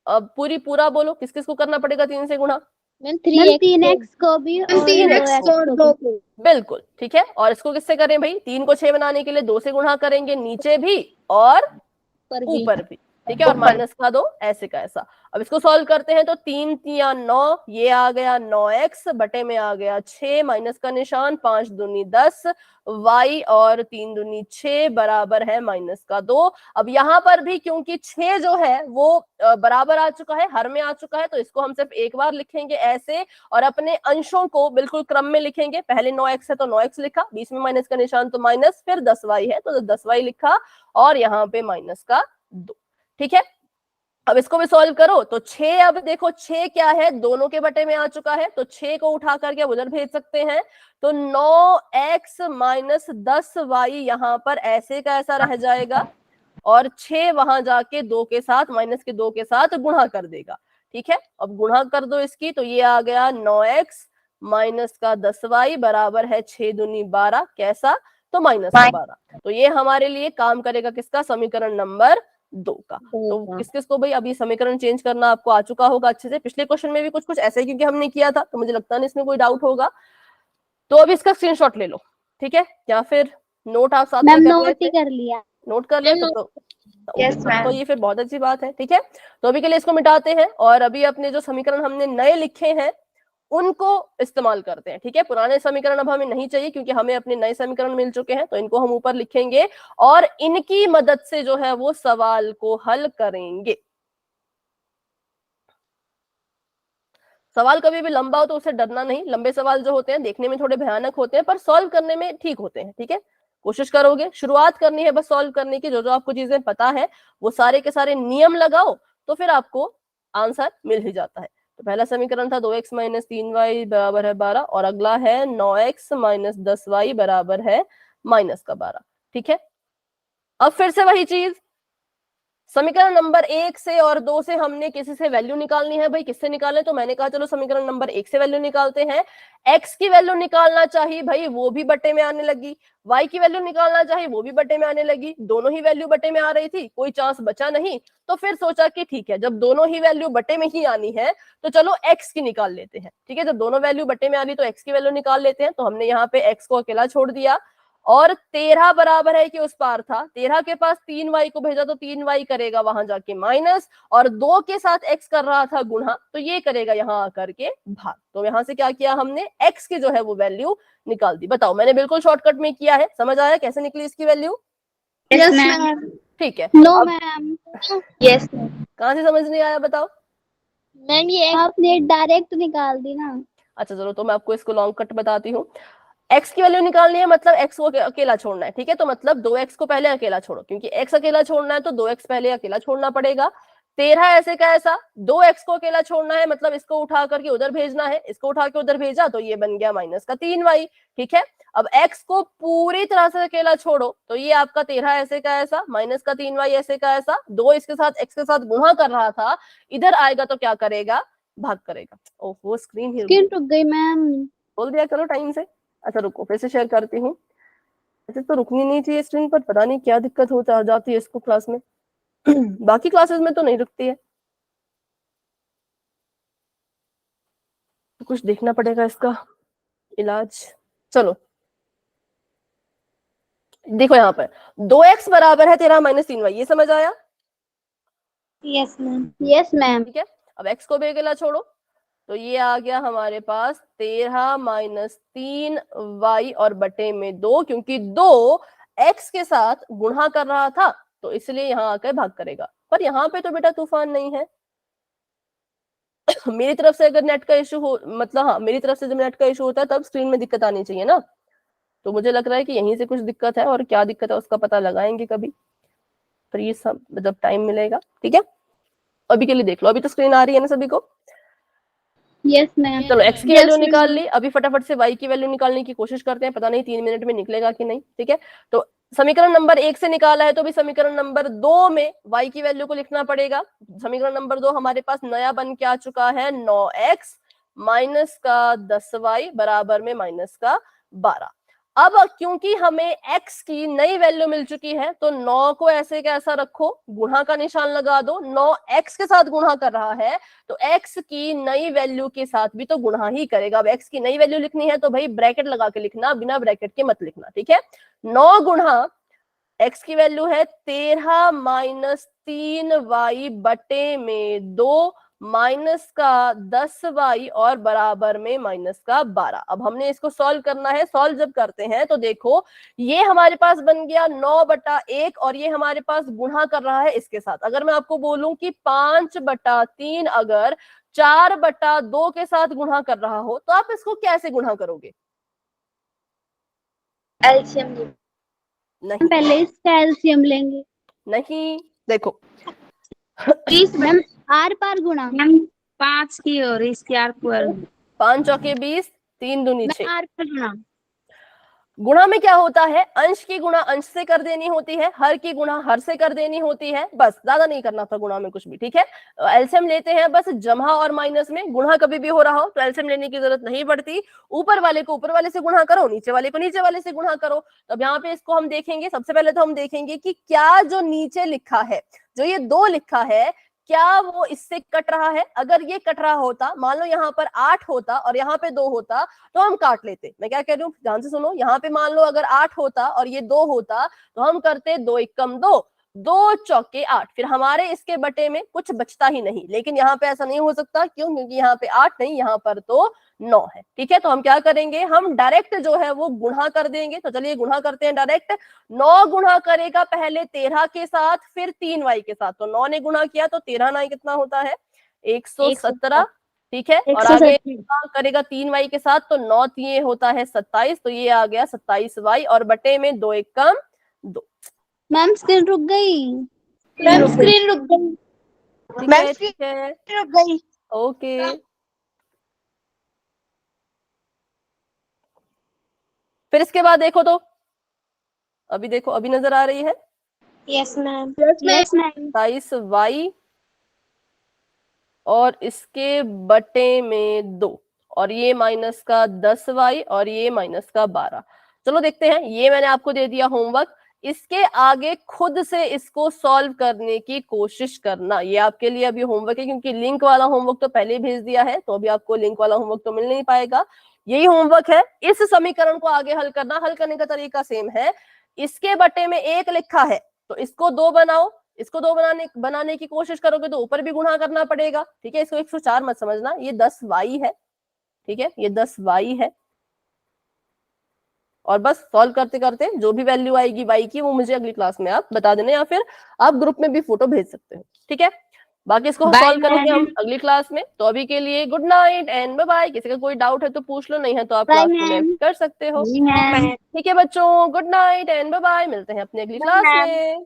अब पूरा बोलो, किस किस को करना पड़ेगा 3 से गुणा, मैम मैम 3x को भी और 3x 2x को भी। बिल्कुल ठीक है। और इसको किससे करें भाई, 3 को 6 बनाने के लिए 2 से गुणा करेंगे, नीचे भी और ऊपर भी। ठीक है, और माइनस का 2 ऐसे का ऐसा। अब इसको सॉल्व करते हैं तो 3 तिया 9, ये आ गया 9x बटे में आ गया 6, माइनस का निशान, 5 दूनी 10 y और 3 दूनी 6 बराबर है माइनस का 2। अब यहाँ पर भी क्योंकि 6 जो है वो बराबर आ चुका है, हर में आ चुका है, तो इसको हम सिर्फ एक बार लिखेंगे ऐसे, और अपने अंशों को बिल्कुल क्रम में लिखेंगे। पहले 9x है तो 9x लिखा, बीच में माइनस का निशान तो माइनस, फिर 10y है तो 10y लिखा, और यहाँ पे माइनस का 2। ठीक है, अब इसको भी सॉल्व करो तो 6, अब देखो 6 क्या है, दोनों के बटे में आ चुका है, तो 6 को उठा करके उधर भेज सकते हैं। तो 9x माइनस 10y यहाँ पर ऐसे का ऐसा रह जाएगा, और 6 वहां जाके 2 के साथ, माइनस के 2 के साथ गुणा कर देगा। ठीक है, अब गुणा कर दो इसकी, तो ये आ गया 9x माइनस का 10y बराबर है 6 दूनी 12, कैसा, तो माइनस का 12। तो ये हमारे लिए काम करेगा किसका, समीकरण नंबर 2 का। तो किस किस को भाई अभी समीकरण चेंज करना आपको आ चुका होगा अच्छे से। पिछले क्वेश्चन में भी कुछ कुछ ऐसे क्योंकि हमने किया था, तो मुझे लगता नहीं इसमें कोई डाउट होगा। तो अभी इसका स्क्रीनशॉट ले लो, ठीक है, या फिर नोट आप साथ में कर नोट लेते, ही कर लिया। नोट कर लिया तो Yes, तो ये फिर बहुत अच्छी बात है। ठीक है, तो अभी के लिए इसको मिटाते हैं, और अभी अपने जो समीकरण हमने नए लिखे हैं उनको इस्तेमाल करते हैं। ठीक है, पुराने समीकरण अब हमें नहीं चाहिए क्योंकि हमें अपने नए समीकरण मिल चुके हैं, तो इनको हम ऊपर लिखेंगे और इनकी मदद से जो है वो सवाल को हल करेंगे। सवाल कभी भी लंबा हो तो उससे डरना नहीं, लंबे सवाल जो होते हैं देखने में थोड़े भयानक होते हैं पर सॉल्व करने में ठीक होते हैं। ठीक है, कोशिश करोगे, शुरुआत करनी है बस सॉल्व करने की, जो जो आपको चीजें पता है वो सारे के सारे नियम लगाओ तो फिर आपको आंसर मिल ही जाता है। तो पहला समीकरण था 2x माइनस 3y बराबर है 12, और अगला है 9x माइनस 10y बराबर है माइनस का 12। ठीक है, अब फिर से वही चीज, समीकरण नंबर 1 से और 2 से हमने किसी से वैल्यू निकालनी है। भाई किससे निकालें, तो मैंने कहा चलो समीकरण नंबर 1 से वैल्यू निकालते हैं। x की वैल्यू निकालना चाहिए भाई, वो भी बटे में आने लगी, y की वैल्यू निकालना चाहिए, वो भी बटे में आने लगी, दोनों ही वैल्यू बटे में आ रही थी, कोई चांस बचा नहीं। तो फिर सोचा कि ठीक है, जब दोनों ही वैल्यू बटे में ही आनी है तो चलो x की निकाल लेते हैं। ठीक है, जब दोनों वैल्यू बटे में आ रही तो x की वैल्यू निकाल लेते हैं। तो हमने यहाँ पे x को अकेला छोड़ दिया, और 13 बराबर है कि उस पार था, 13 के पास 3y को भेजा तो 3y करेगा वहां जाके माइनस, और 2 के साथ x कर रहा था गुणा, तो ये करेगा यहाँ आकर के भाग। तो यहाँ से क्या किया हमने, x की जो है वो वैल्यू निकाल दी। बताओ, मैंने बिल्कुल शॉर्टकट में किया है, समझ आया कैसे निकली इसकी वैल्यू? Yes, ma'am. ठीक है। No, अब ma'am. Yes, ma'am. कहाँ से समझ नहीं आया बताओ? मैम ये आपने डायरेक्ट निकाल दी ना। अच्छा चलो, तो मैं आपको इसको लॉन्ग कट बताती हूँ। x की वैल्यू निकालनी है, मतलब x को अकेला छोड़ना है, ठीक है? तो मतलब 2x को पहले अकेला छोड़ो, क्योंकि x अकेला छोड़ना है तो 2x पहले अकेला छोड़ना पड़ेगा। 13 ऐसे का ऐसा, 2x को अकेला छोड़ना है, मतलब इसको उठा करके उधर भेजना है, इसको उठा के उधर भेजा तो ये बन गया माइनस का 3y, ठीक है? अब x को पूरी तरह से अकेला छोड़ो तो ये आपका 13 ऐसे का ऐसा माइनस का 3y ऐसे का ऐसा, 2 इसके साथ x के साथ गुणा कर रहा था, इधर आएगा तो क्या करेगा, भाग करेगा। ओहो, स्क्रीन ही स्क्रीन रुक गई मैम। बोल दिया करो टाइम से। अच्छा रुको, फिर से शेयर करती हूँ। ऐसे तो रुकनी नहीं चाहिए स्क्रीन पर, पता नहीं क्या दिक्कत हो जाती है इसको क्लास में। बाकी क्लासेस में तो नहीं रुकती है, तो कुछ देखना पड़ेगा इसका इलाज। चलो देखो यहाँ पर 2x बराबर है 13 माइनस 3y, ये समझ आया? Yes, ma'am. Yes, ma'am. ठीक है। अब x को भी अकेला छोड़ो तो ये आ गया हमारे पास 13 माइनस 3y और बटे में 2, क्योंकि 2 x के साथ गुणा कर रहा था तो इसलिए यहाँ आकर भाग करेगा। पर यहाँ पे तो बेटा तूफान नहीं है। मेरी तरफ से अगर नेट का इशू हो, मतलब हाँ मेरी तरफ से जब नेट का इशू होता है तब स्क्रीन में दिक्कत आनी चाहिए ना, तो मुझे लग रहा है कि यहीं से कुछ दिक्कत है, और क्या दिक्कत है उसका पता लगाएंगे कभी, पर ये सब जब टाइम मिलेगा। ठीक है, अभी के लिए देख लो, अभी तो स्क्रीन आ रही है ना सभी को? Yes, ma'am. चलो x की वैल्यू निकाल ली, अभी फटाफट से y की वैल्यू निकालने की कोशिश करते हैं, पता नहीं 3 मिनट में निकलेगा कि नहीं। ठीक है, तो समीकरण नंबर 1 से निकाला है तो भी समीकरण नंबर 2 में y की वैल्यू को लिखना पड़ेगा। समीकरण नंबर 2 हमारे पास नया बन के आ चुका है 9x माइनस का 10y बराबर में माइनस का 12। अब क्योंकि हमें x की नई वैल्यू मिल चुकी है तो 9 को ऐसे कैसा रखो, गुणा का निशान लगा दो, 9 x के साथ गुणा कर रहा है तो x की नई वैल्यू के साथ भी तो गुणा ही करेगा। अब x की नई वैल्यू लिखनी है तो भाई ब्रैकेट लगा के लिखना, बिना ब्रैकेट के मत लिखना। ठीक है, 9 गुणा x की वैल्यू है 13 माइनस 3y बटे में 2 माइनस का 10y और बराबर में माइनस का 12। अब हमने इसको सॉल्व करना है। सॉल्व जब करते हैं तो देखो ये हमारे पास बन गया 9/1 और ये हमारे पास गुणा कर रहा है इसके साथ। अगर मैं आपको बोलूं कि 5/3 अगर 4/2 के साथ गुणा कर रहा हो तो आप इसको कैसे गुणा करोगे? एलसीएम नहीं, पहले इसका एलसीएम लेंगे। नहीं, देखो 20 मैम, आर पार गुणा। मैम 5 की और इसकी आर पर 5 चौके 20, 3 दूनी 6। आर पर गुणा। गुणा में क्या होता है, अंश की गुणा अंश से कर देनी होती है, हर की गुणा हर से कर देनी होती है, बस ज्यादा नहीं करना था गुणा में कुछ भी। ठीक है, एलसीएम लेते हैं बस जमा और माइनस में। गुणा कभी भी हो रहा हो तो एलसीएम लेने की जरूरत नहीं पड़ती, ऊपर वाले को ऊपर वाले से गुणा करो, नीचे वाले को नीचे वाले से गुणा करो। तो अब यहाँ पे इसको हम देखेंगे, सबसे पहले तो हम देखेंगे कि क्या जो नीचे लिखा है, जो ये 2 लिखा है, क्या वो इससे कट रहा है। अगर ये कट रहा होता, मान लो यहाँ पर 8 होता और यहाँ पे 2 होता तो हम काट लेते। मैं क्या कह रही हूँ ध्यान से सुनो, यहाँ पे मान लो अगर 8 होता और ये 2 होता तो हम करते 2 एकम 2, 2 चौके 8, फिर हमारे इसके बटे में कुछ बचता ही नहीं। लेकिन यहाँ पे ऐसा नहीं हो सकता, क्यों? क्योंकि यहाँ पे 8 नहीं, यहाँ पर तो 9 है। ठीक है, तो हम क्या करेंगे, हम डायरेक्ट जो है वो गुणा कर देंगे। तो चलिए गुणा करते हैं डायरेक्ट। 9 गुणा करेगा पहले 13 के साथ, फिर 3y के साथ। तो 9 ने गुणा किया तो 13 9 कितना होता है, 117। ठीक है, और आगे करेगा 3y के साथ तो 9 3 होता है 27, तो ये आ गया 27y और बटे में 2 एकम 2। मैम स्क्रीन रुक गई। मैम स्क्रीन रुक गई। ठीक है, ठीक है, रुक गई। ओके। फिर इसके बाद देखो तो, अभी देखो, अभी नजर आ रही है yes ma'am. Yes ma'am. 27y और इसके बटे में 2 और ये माइनस का 10y और ये माइनस का 12। चलो देखते हैं, ये मैंने आपको दे दिया होमवर्क, इसके आगे खुद से इसको सॉल्व करने की कोशिश करना। ये आपके लिए अभी होमवर्क है, क्योंकि लिंक वाला होमवर्क तो पहले भेज दिया है, तो अभी आपको लिंक वाला होमवर्क तो मिल नहीं पाएगा। यही होमवर्क है। इस समीकरण को आगे हल करना, हल करने का तरीका सेम है। इसके बटे में 1 लिखा है तो इसको 2 बनाओ, इसको 2 बनाने की कोशिश करोगे तो ऊपर भी गुणा करना पड़ेगा, ठीक है। इसको 104 मत समझना, ये 10y है, ठीक है, ये 10y है। और बस सॉल्व करते करते जो भी वैल्यू आएगी y की वो मुझे अगली क्लास में आप बता देना, या फिर आप ग्रुप में भी फोटो भेज सकते हो, ठीक है। बाकी इसको Bye, सॉल्व करेंगे हम ma'am. अगली क्लास में। तो अभी के लिए good night and bye bye. किसी का कोई डाउट है तो पूछ लो, नहीं है तो आप Bye, क्लास को ma'am. लेफ्ट कर सकते हो, जी मैम। ठीक है बच्चों। Good night and bye bye, मिलते हैं अपनी अगली क्लास में।